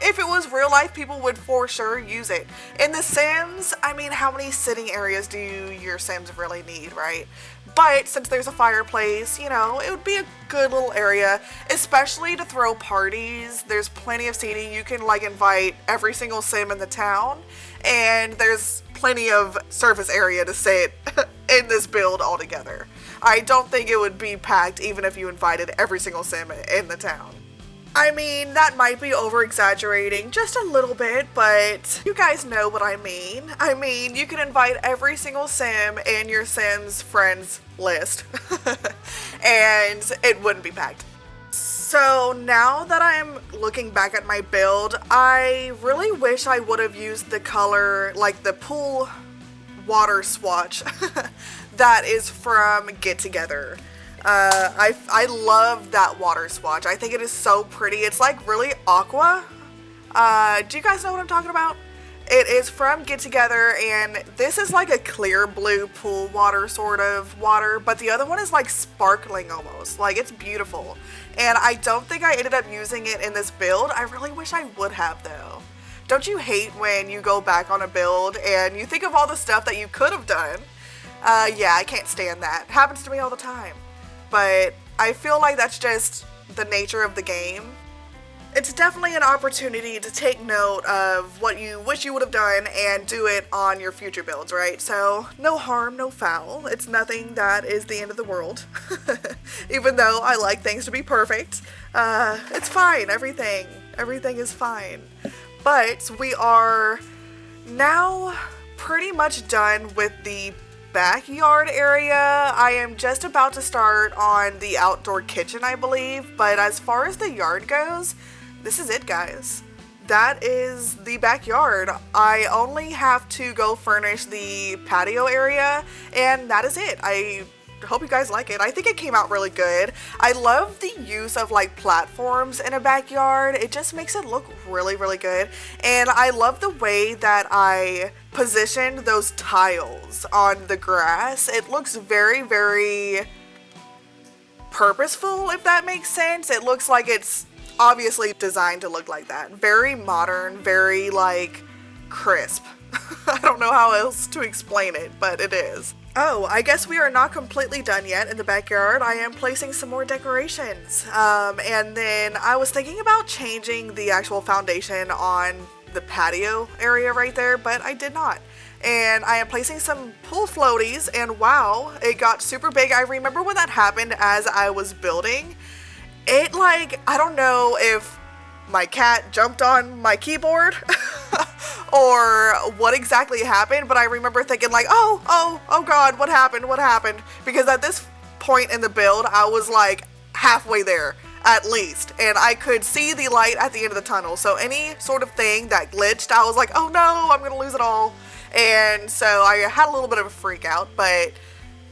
if it was real life, people would for sure use it. In The Sims, I mean, how many sitting areas do your Sims really need, right? But since there's a fireplace, you know, it would be a good little area, especially to throw parties. There's plenty of seating. You can like invite every single Sim in the town, and there's plenty of surface area to sit in this build altogether. I don't think it would be packed even if you invited every single Sim in the town. I mean, that might be over-exaggerating just a little bit, but you guys know what I mean. I mean, you can invite every single sim in your Sims friends list, and it wouldn't be packed. So now that I'm looking back at my build, I really wish I would have used the color, like the pool water swatch that is from Get Together. I love that water swatch. I think it is so pretty. It's like really aqua. Do you guys know what I'm talking about? It is from Get Together, and this is like a clear blue pool water sort of water, but the other one is like sparkling almost. Like, it's beautiful. And I don't think I ended up using it in this build. I really wish I would have though. Don't you hate when you go back on a build and you think of all the stuff that you could have done? Yeah, I can't stand that. Happens to me all the time. But I feel like that's just the nature of the game. It's definitely an opportunity to take note of what you wish you would have done and do it on your future builds, right? So, no harm, no foul. It's nothing that is the end of the world. Even though I like things to be perfect. It's fine, everything is fine. But we are now pretty much done with the backyard area. I am just about to start on the outdoor kitchen, I believe, but as far as the yard goes, this is it, guys. That is the backyard. I only have to go furnish the patio area, and that is it. I hope you guys like it. I think it came out really good. I love the use of like platforms in a backyard. It just makes it look really, really good. And I love the way that I positioned those tiles on the grass. It looks very, very purposeful, if that makes sense. It looks like it's obviously designed to look like that. Very modern, very like crisp. I don't know how else to explain it, but it is. Oh, I guess we are not completely done yet in the backyard. I am placing some more decorations. And then I was thinking about changing the actual foundation on the patio area right there, but I did not. And I am placing some pool floaties, and wow, it got super big. I remember when that happened as I was building. It like, I don't know if my cat jumped on my keyboard or what exactly happened, but I remember thinking like, oh god, what happened? Because at this point in the build, I was like halfway there at least, and I could see the light at the end of the tunnel, so any sort of thing that glitched, I was like, oh no, I'm gonna lose it all. And so I had a little bit of a freak out, but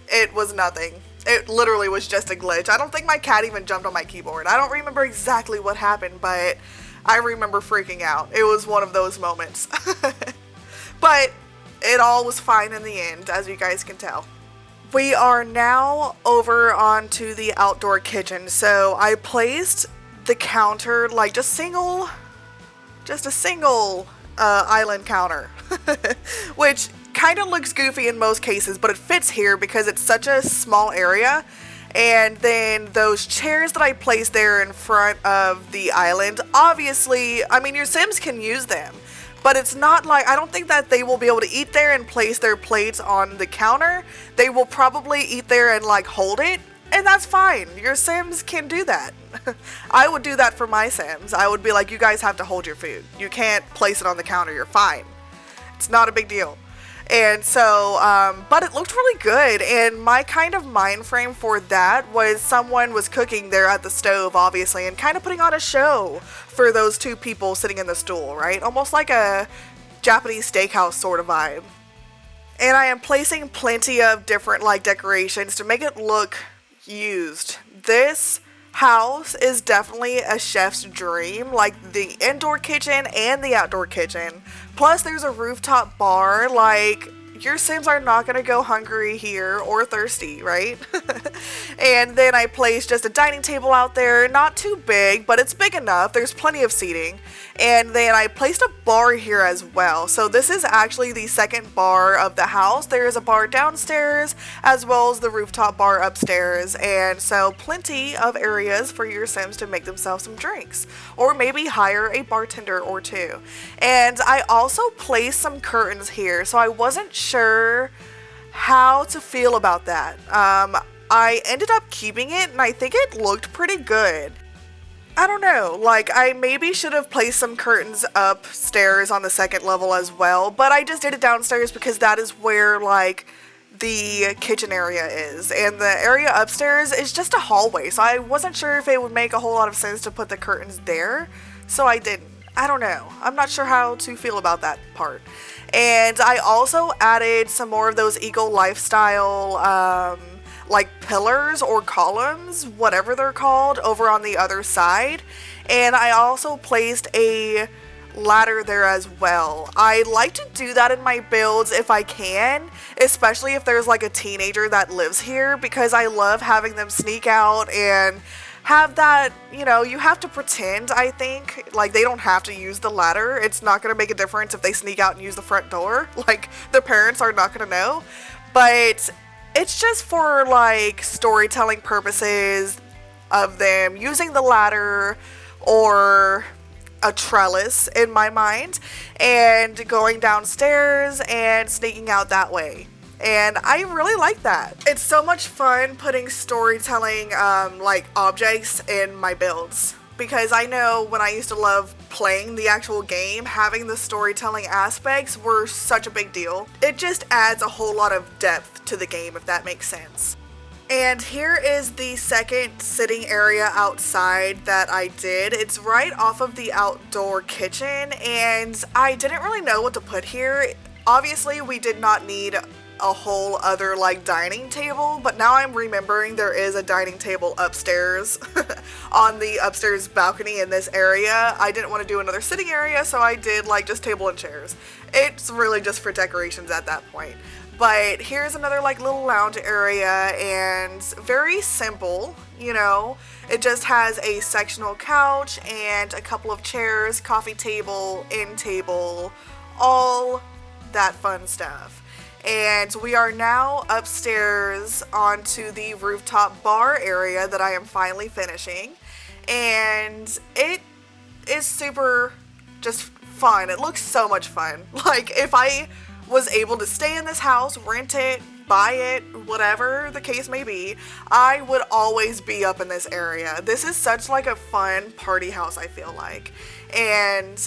it was nothing. It literally was just a glitch. I don't think my cat even jumped on my keyboard. I don't remember exactly what happened, but I remember freaking out. It was one of those moments. But it all was fine in the end, as you guys can tell. We are now over onto the outdoor kitchen. So I placed the counter, like just a single island counter, which kind of looks goofy in most cases, but it fits here because it's such a small area. And then those chairs that I placed there in front of the island, obviously, I mean, your Sims can use them, but it's not like, I don't think that they will be able to eat there and place their plates on the counter. They will probably eat there and like hold it, and that's fine. Your Sims can do that. I would do that for my Sims. I would be like, you guys have to hold your food. You can't place it on the counter. You're fine. It's not a big deal. And so, but it looked really good, and my kind of mind frame for that was someone was cooking there at the stove, obviously, and kind of putting on a show for those two people sitting in the stool, right? Almost like a Japanese steakhouse sort of vibe. And I am placing plenty of different like decorations to make it look used. This house is definitely a chef's dream, like the indoor kitchen and the outdoor kitchen. Plus there's a rooftop bar. Like, your Sims are not gonna go hungry here or thirsty, right? And then I placed just a dining table out there, not too big, but it's big enough. There's plenty of seating. And then I placed a bar here as well. So this is actually the second bar of the house. There is a bar downstairs as well as the rooftop bar upstairs. And so plenty of areas for your Sims to make themselves some drinks, or maybe hire a bartender or two. And I also placed some curtains here, so I wasn't sure how to feel about that. I ended up keeping it, and I think it looked pretty good. I don't know, like I maybe should have placed some curtains upstairs on the second level as well, but I just did it downstairs because that is where like the kitchen area is, and the area upstairs is just a hallway, so I wasn't sure if it would make a whole lot of sense to put the curtains there, so I didn't. I don't know. I'm not sure how to feel about that part. And I also added some more of those eco lifestyle like pillars or columns, whatever they're called, over on the other side. And I also placed a ladder there as well. I like to do that in my builds if I can, especially if there's like a teenager that lives here, because I love having them sneak out and have that, you know, you have to pretend, I think, like they don't have to use the ladder. It's not going to make a difference if they sneak out and use the front door. Like the parents are not going to know, but it's just for like storytelling purposes of them using the ladder or a trellis in my mind and going downstairs and sneaking out that way. And I really like that. It's so much fun putting storytelling like objects in my builds, because I know when I used to love playing the actual game, having the storytelling aspects were such a big deal. It just adds a whole lot of depth to the game, if that makes sense. And here is the second sitting area outside that I did. It's right off of the outdoor kitchen, and I didn't really know what to put here. Obviously, we did not need a whole other like dining table, but now I'm remembering there is a dining table upstairs on the upstairs balcony in this area. I didn't want to do another sitting area, so I did like just table and chairs. It's really just for decorations at that point. But here's another like little lounge area, and very simple, you know. It just has a sectional couch and a couple of chairs, coffee table, end table, all that fun stuff. And we are now upstairs onto the rooftop bar area that I am finally finishing. And it is super just fun. It looks so much fun. Like if I was able to stay in this house, rent it, buy it, whatever the case may be, I would always be up in this area. This is such like a fun party house, I feel like. And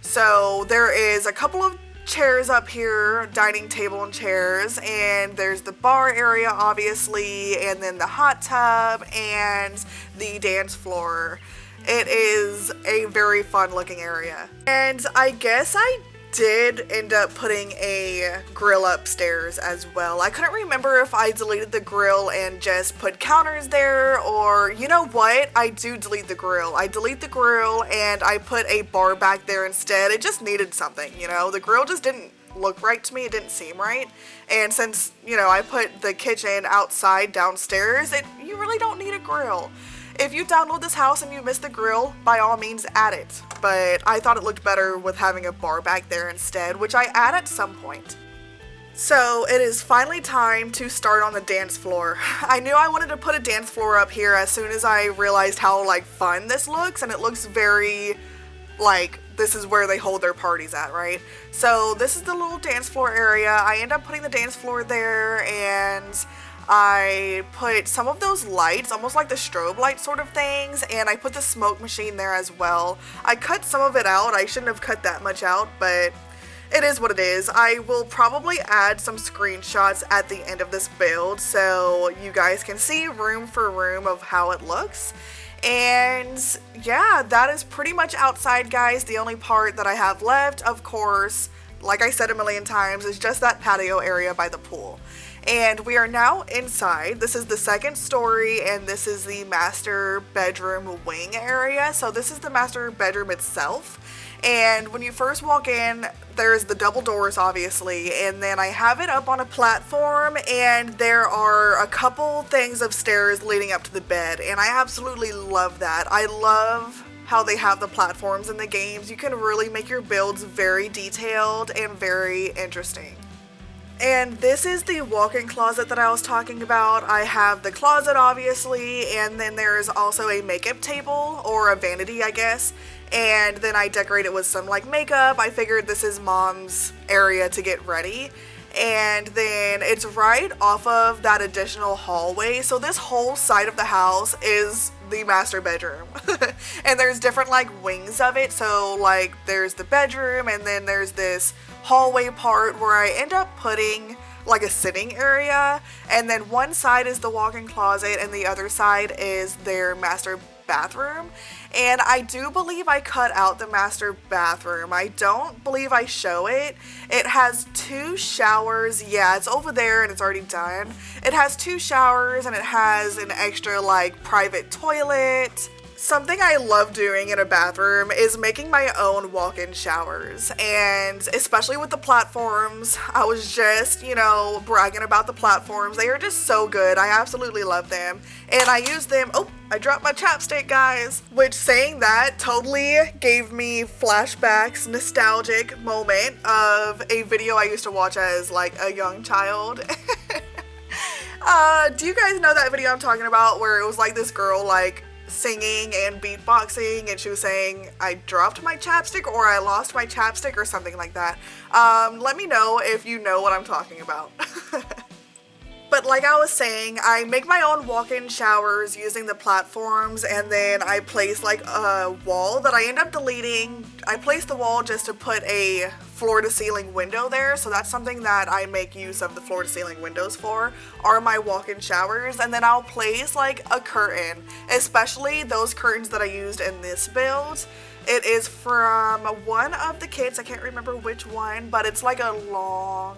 so there is a couple of chairs up here, dining table and chairs, and there's the bar area obviously, and then the hot tub and the dance floor. It is a very fun looking area. And I guess I did end up putting a grill upstairs as well. I couldn't remember if I deleted the grill and just put counters there, or you know what, I do delete the grill. I delete the grill and I put a bar back there instead. It just needed something, you know. The grill just didn't look right to me. It didn't seem right. And since, you know, I put the kitchen outside downstairs, you really don't need a grill. If you download this house and you miss the grill, by all means add it. But I thought it looked better with having a bar back there instead, which I add at some point. So it is finally time to start on the dance floor. I knew I wanted to put a dance floor up here as soon as I realized how like fun this looks, and it looks very like this is where they hold their parties at, right? So this is the little dance floor area. I end up putting the dance floor there, and I put some of those lights, almost like the strobe light sort of things, and I put the smoke machine there as well. I cut some of it out. I shouldn't have cut that much out, but it is what it is. I will probably add some screenshots at the end of this build so you guys can see room for room of how it looks. And yeah, that is pretty much outside, guys. The only part that I have left, of course, like I said a million times, is just that patio area by the pool. And we are now inside. This is the second story, and this is the master bedroom wing area. So this is the master bedroom itself. And when you first walk in, there's the double doors, obviously, and then I have it up on a platform, and there are a couple things of stairs leading up to the bed, and I absolutely love that. I love how they have the platforms in the games. You can really make your builds very detailed and very interesting. And this is the walk-in closet that I was talking about. I have the closet, obviously, and then there is also a makeup table, or a vanity, I guess. And then I decorate it with some like makeup. I figured this is mom's area to get ready. and then it's right off of that additional hallway. So this whole side of the house is the master bedroom. And there's different like wings of it. So like there's the bedroom, and then there's this hallway part where I end up putting like a sitting area, and then one side is the walk-in closet and the other side is their master bathroom. And I do believe I cut out the master bathroom. I don't believe I show it. It has 2 showers. Yeah, it's over there and it's already done. It has 2 showers and it has an extra like private toilet. Something I love doing in a bathroom is making my own walk-in showers, and especially with the platforms. I was just, bragging about the platforms. They are just so good. I absolutely love them, and I use them. Oh, I dropped my chapstick, guys. Which, saying that, totally gave me flashbacks, nostalgic moment of a video I used to watch as like a young child. Do you guys know that video I'm talking about, where it was like this girl like singing and beatboxing, and she was saying, I dropped my chapstick, or I lost my chapstick, or something like that. Let me know if you know what I'm talking about. But like I was saying, I make my own walk-in showers using the platforms, and then I place like a wall that I end up deleting. I place the wall just to put a floor-to-ceiling window there, so that's something that I make use of the floor-to-ceiling windows for, are my walk-in showers. And then I'll place like a curtain, especially those curtains that I used in this build. It is from one of the kits, I can't remember which one, but it's like a long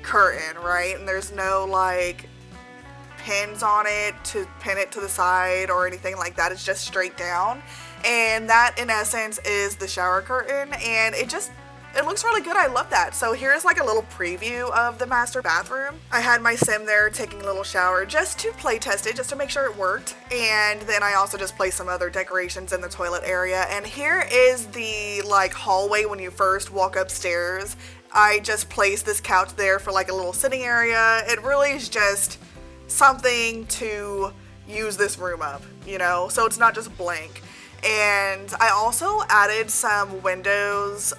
curtain, right? And there's no like pins on it to pin it to the side or anything like that. It's just straight down, and that in essence is the shower curtain, and it looks really good. I love that. So here's like a little preview of the master bathroom. I had my sim there taking a little shower just to play test it, just to make sure it worked. And then I also just placed some other decorations in the toilet area. And here is the like hallway when you first walk upstairs. I just placed this couch there for like a little sitting area. It really is just something to use this room up, so it's not just blank. And I also added some windows.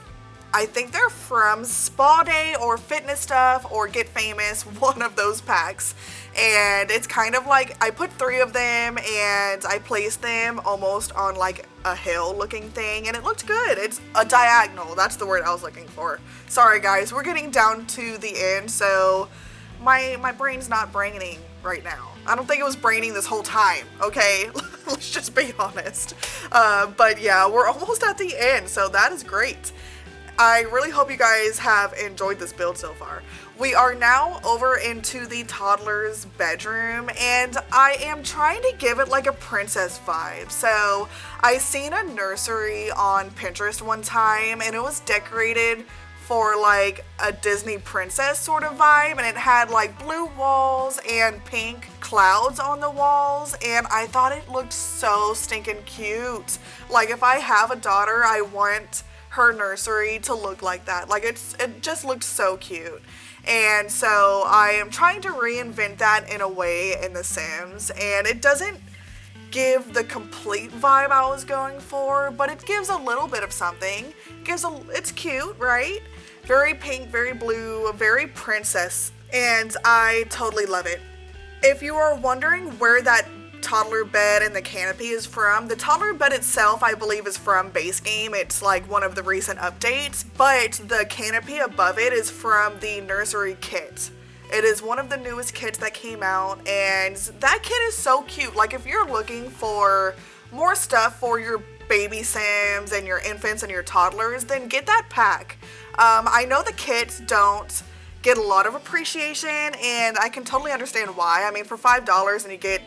I think they're from Spa Day or Fitness Stuff or Get Famous, one of those packs. And it's kind of like, I put 3 of them and I placed them almost on like a hill looking thing, and it looked good. It's a diagonal, that's the word I was looking for. Sorry guys, we're getting down to the end, so my brain's not braining right now. I don't think it was braining this whole time, okay? Let's just be honest. But yeah, we're almost at the end, so that is great. I really hope you guys have enjoyed this build so far. We are now over into the toddler's bedroom, and I am trying to give it like a princess vibe. So I seen a nursery on Pinterest one time, and it was decorated for like a Disney princess sort of vibe, and it had like blue walls and pink clouds on the walls, and I thought it looked so stinking cute. Like if I have a daughter, I want her nursery to look like that. Like it just looked so cute. And so I am trying to reinvent that in a way in The Sims, and it doesn't give the complete vibe I was going for, but it gives a little bit of something. It's cute, right? Very pink, very blue, very princess, and I totally love it. If you are wondering where that toddler bed and the canopy is from, the toddler bed itself I believe is from base game. It's like one of the recent updates, but the canopy above it is from the nursery kit. It is one of the newest kits that came out, and that kit is so cute. Like if you're looking for more stuff for your baby Sims and your infants and your toddlers, then get that pack. I know the kits don't get a lot of appreciation, and I can totally understand why. I mean, for $5 and you get,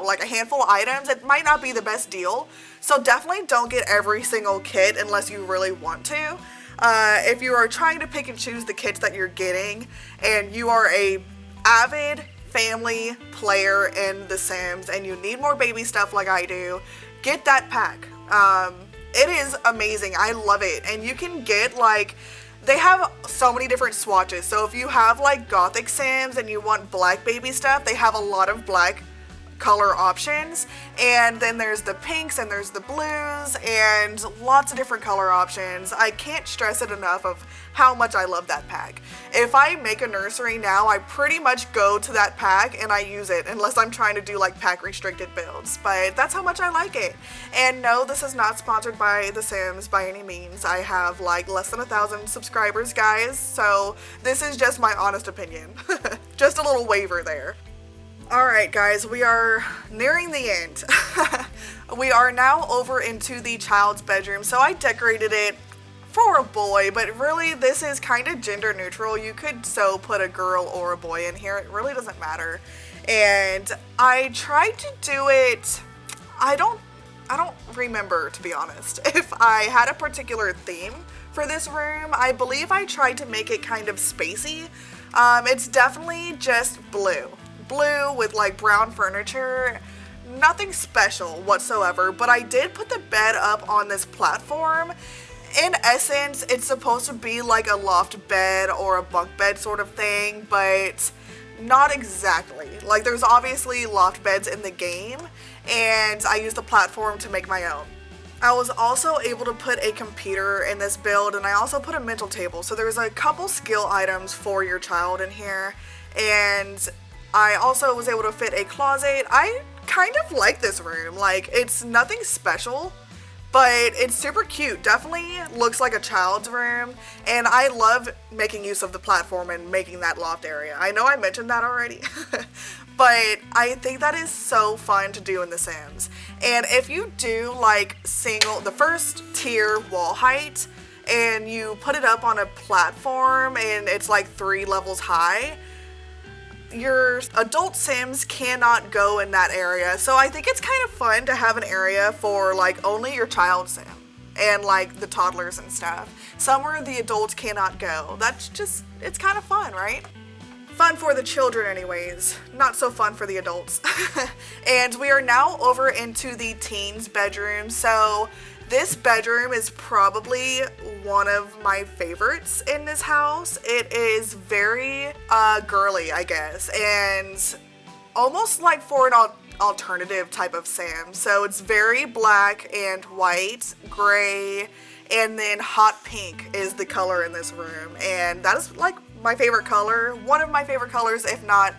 like a handful of items, it might not be the best deal. So definitely don't get every single kit unless you really want to. If you are trying to pick and choose the kits that you're getting, and you are a avid family player in The Sims and you need more baby stuff like I do, get that pack. It is amazing. I love it. And you can get like, they have so many different swatches. So if you have like gothic Sims and you want black baby stuff, they have a lot of black color options, and then there's the pinks and there's the blues and lots of different color options. I can't stress it enough of how much I love that pack. If I make a nursery now, I pretty much go to that pack and I use it unless I'm trying to do like pack restricted builds, but that's how much I like it. And no, this is not sponsored by The Sims by any means. I have like less than 1,000 subscribers, guys, so this is just my honest opinion. Just a little waiver there. Alright guys, we are nearing the end. We are now over into the child's bedroom, so I decorated it for a boy, but really this is kind of gender neutral. You could so put a girl or a boy in here, it really doesn't matter. And I tried to do it, I don't remember, to be honest, if I had a particular theme for this room. I believe I tried to make it kind of spacey. It's definitely just blue with like brown furniture. Nothing special whatsoever, but I did put the bed up on this platform. In essence, it's supposed to be like a loft bed or a bunk bed sort of thing, but not exactly. Like, there's obviously loft beds in the game, and I used the platform to make my own. I was also able to put a computer in this build, and I also put a mental table, so there's a couple skill items for your child in here, and I also was able to fit a closet. I kind of like this room. Like, it's nothing special, but it's super cute. Definitely looks like a child's room, and I love making use of the platform and making that loft area. I know I mentioned that already, but I think that is so fun to do in The Sims. And if you do like the first tier wall height, and you put it up on a platform and it's like 3 levels high, your adult Sims cannot go in that area. So I think it's kind of fun to have an area for like only your child Sim and like the toddlers and stuff, somewhere the adults cannot go. That's just, it's kind of fun, right? Fun for the children anyways, not so fun for the adults. And we are now over into the teens bedroom. So this bedroom is probably one of my favorites in this house. It is very girly, I guess, and almost like for an alternative type of Sim. So it's very black and white, gray, and then hot pink is the color in this room. And that is like my favorite color, one of my favorite colors, if not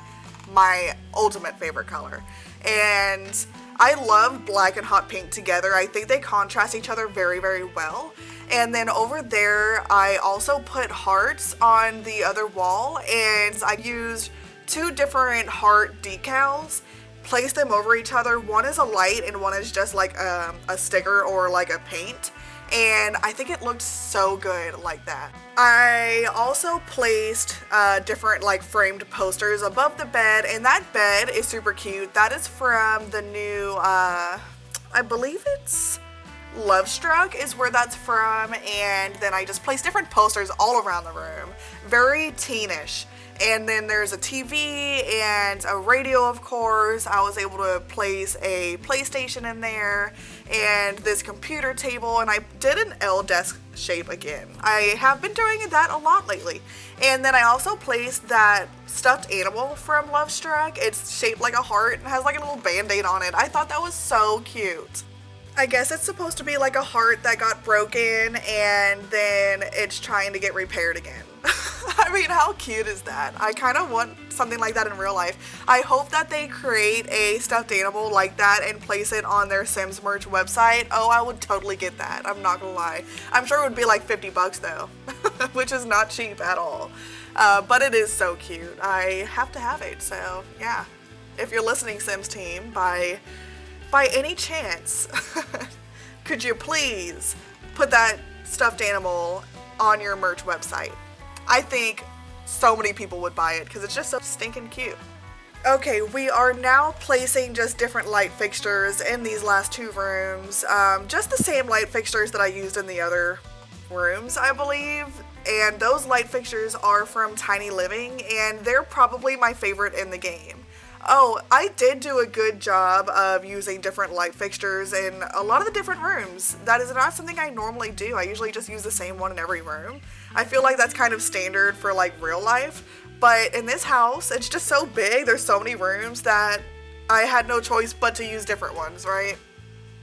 my ultimate favorite color. And I love black and hot pink together. I think they contrast each other very, very well. And then over there, I also put hearts on the other wall, and I used 2 different heart decals, placed them over each other. One is a light and one is just like a sticker or like a paint. And I think it looked so good like that. I also placed different like framed posters above the bed, and that bed is super cute. That is from the new, I believe it's Lovestruck is where that's from, and then I just placed different posters all around the room. Very teenish. And then there's a TV and a radio, of course. I was able to place a PlayStation in there and this computer table, and I did an L desk shape again. I have been doing that a lot lately. And then I also placed that stuffed animal from Lovestruck. It's shaped like a heart and has like a little band-aid on it. I thought that was so cute. I guess it's supposed to be like a heart that got broken and then it's trying to get repaired again. I mean, how cute is that? I kind of want something like that in real life. I hope that they create a stuffed animal like that and place it on their Sims merch website. Oh, I would totally get that. I'm not gonna lie. I'm sure it would be like $50 though, which is not cheap at all. But it is so cute. I have to have it, so yeah. If you're listening, Sims team, by any chance, could you please put that stuffed animal on your merch website? I think so many people would buy it because it's just so stinking cute. Okay, we are now placing just different light fixtures in these last 2 rooms. Just the same light fixtures that I used in the other rooms, I believe. And those light fixtures are from Tiny Living, and they're probably my favorite in the game. Oh, I did do a good job of using different light fixtures in a lot of the different rooms. That is not something I normally do. I usually just use the same one in every room. I feel like that's kind of standard for like real life, but in this house, it's just so big. There's so many rooms that I had no choice but to use different ones, right?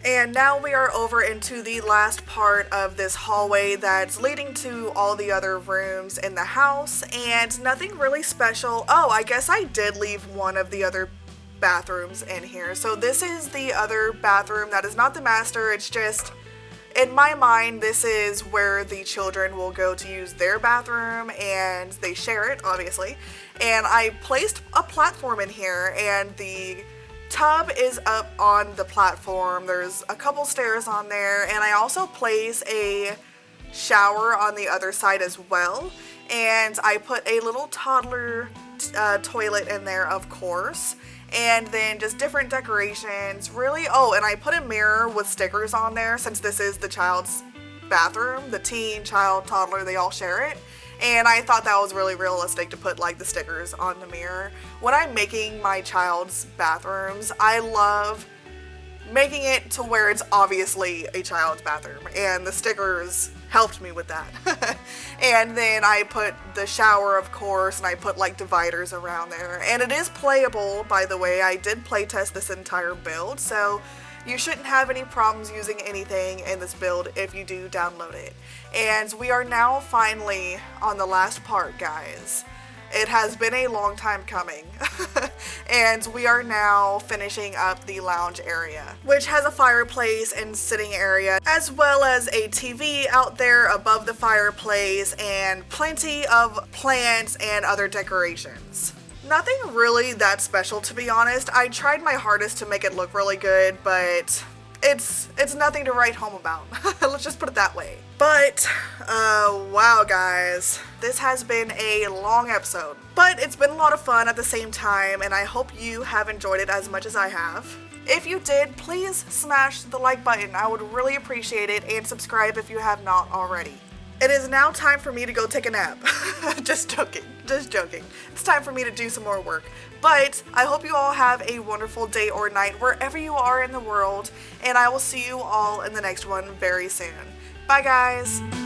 And now we are over into the last part of this hallway that's leading to all the other rooms in the house, and nothing really special. Oh, I guess I did leave one of the other bathrooms in here. So this is the other bathroom that is not the master. It's just, in my mind, this is where the children will go to use their bathroom, and they share it, obviously. And I placed a platform in here, and the tub is up on the platform. There's a couple stairs on there, and I also place a shower on the other side as well. And I put a little toddler toilet in there, of course. And then just different decorations, really. Oh, and I put a mirror with stickers on there since this is the child's bathroom. The teen, child, toddler, they all share it. And I thought that was really realistic to put like the stickers on the mirror. When I'm making my child's bathrooms, I love making it to where it's obviously a child's bathroom, and the stickers helped me with that. And then I put the shower, of course, and I put like dividers around there. And it is playable, by the way. I did play test this entire build, so you shouldn't have any problems using anything in this build if you do download it. And we are now finally on the last part, guys. It has been a long time coming. And we are now finishing up the lounge area, which has a fireplace and sitting area, as well as a TV out there above the fireplace and plenty of plants and other decorations. Nothing really that special, to be honest. I tried my hardest to make it look really good, but it's nothing to write home about. Let's just put it that way. But, wow guys, this has been a long episode, but it's been a lot of fun at the same time, and I hope you have enjoyed it as much as I have. If you did, please smash the like button. I would really appreciate it, and subscribe if you have not already. It is now time for me to go take a nap. Just joking. It's time for me to do some more work. But I hope you all have a wonderful day or night wherever you are in the world, and I will see you all in the next one very soon. Bye guys!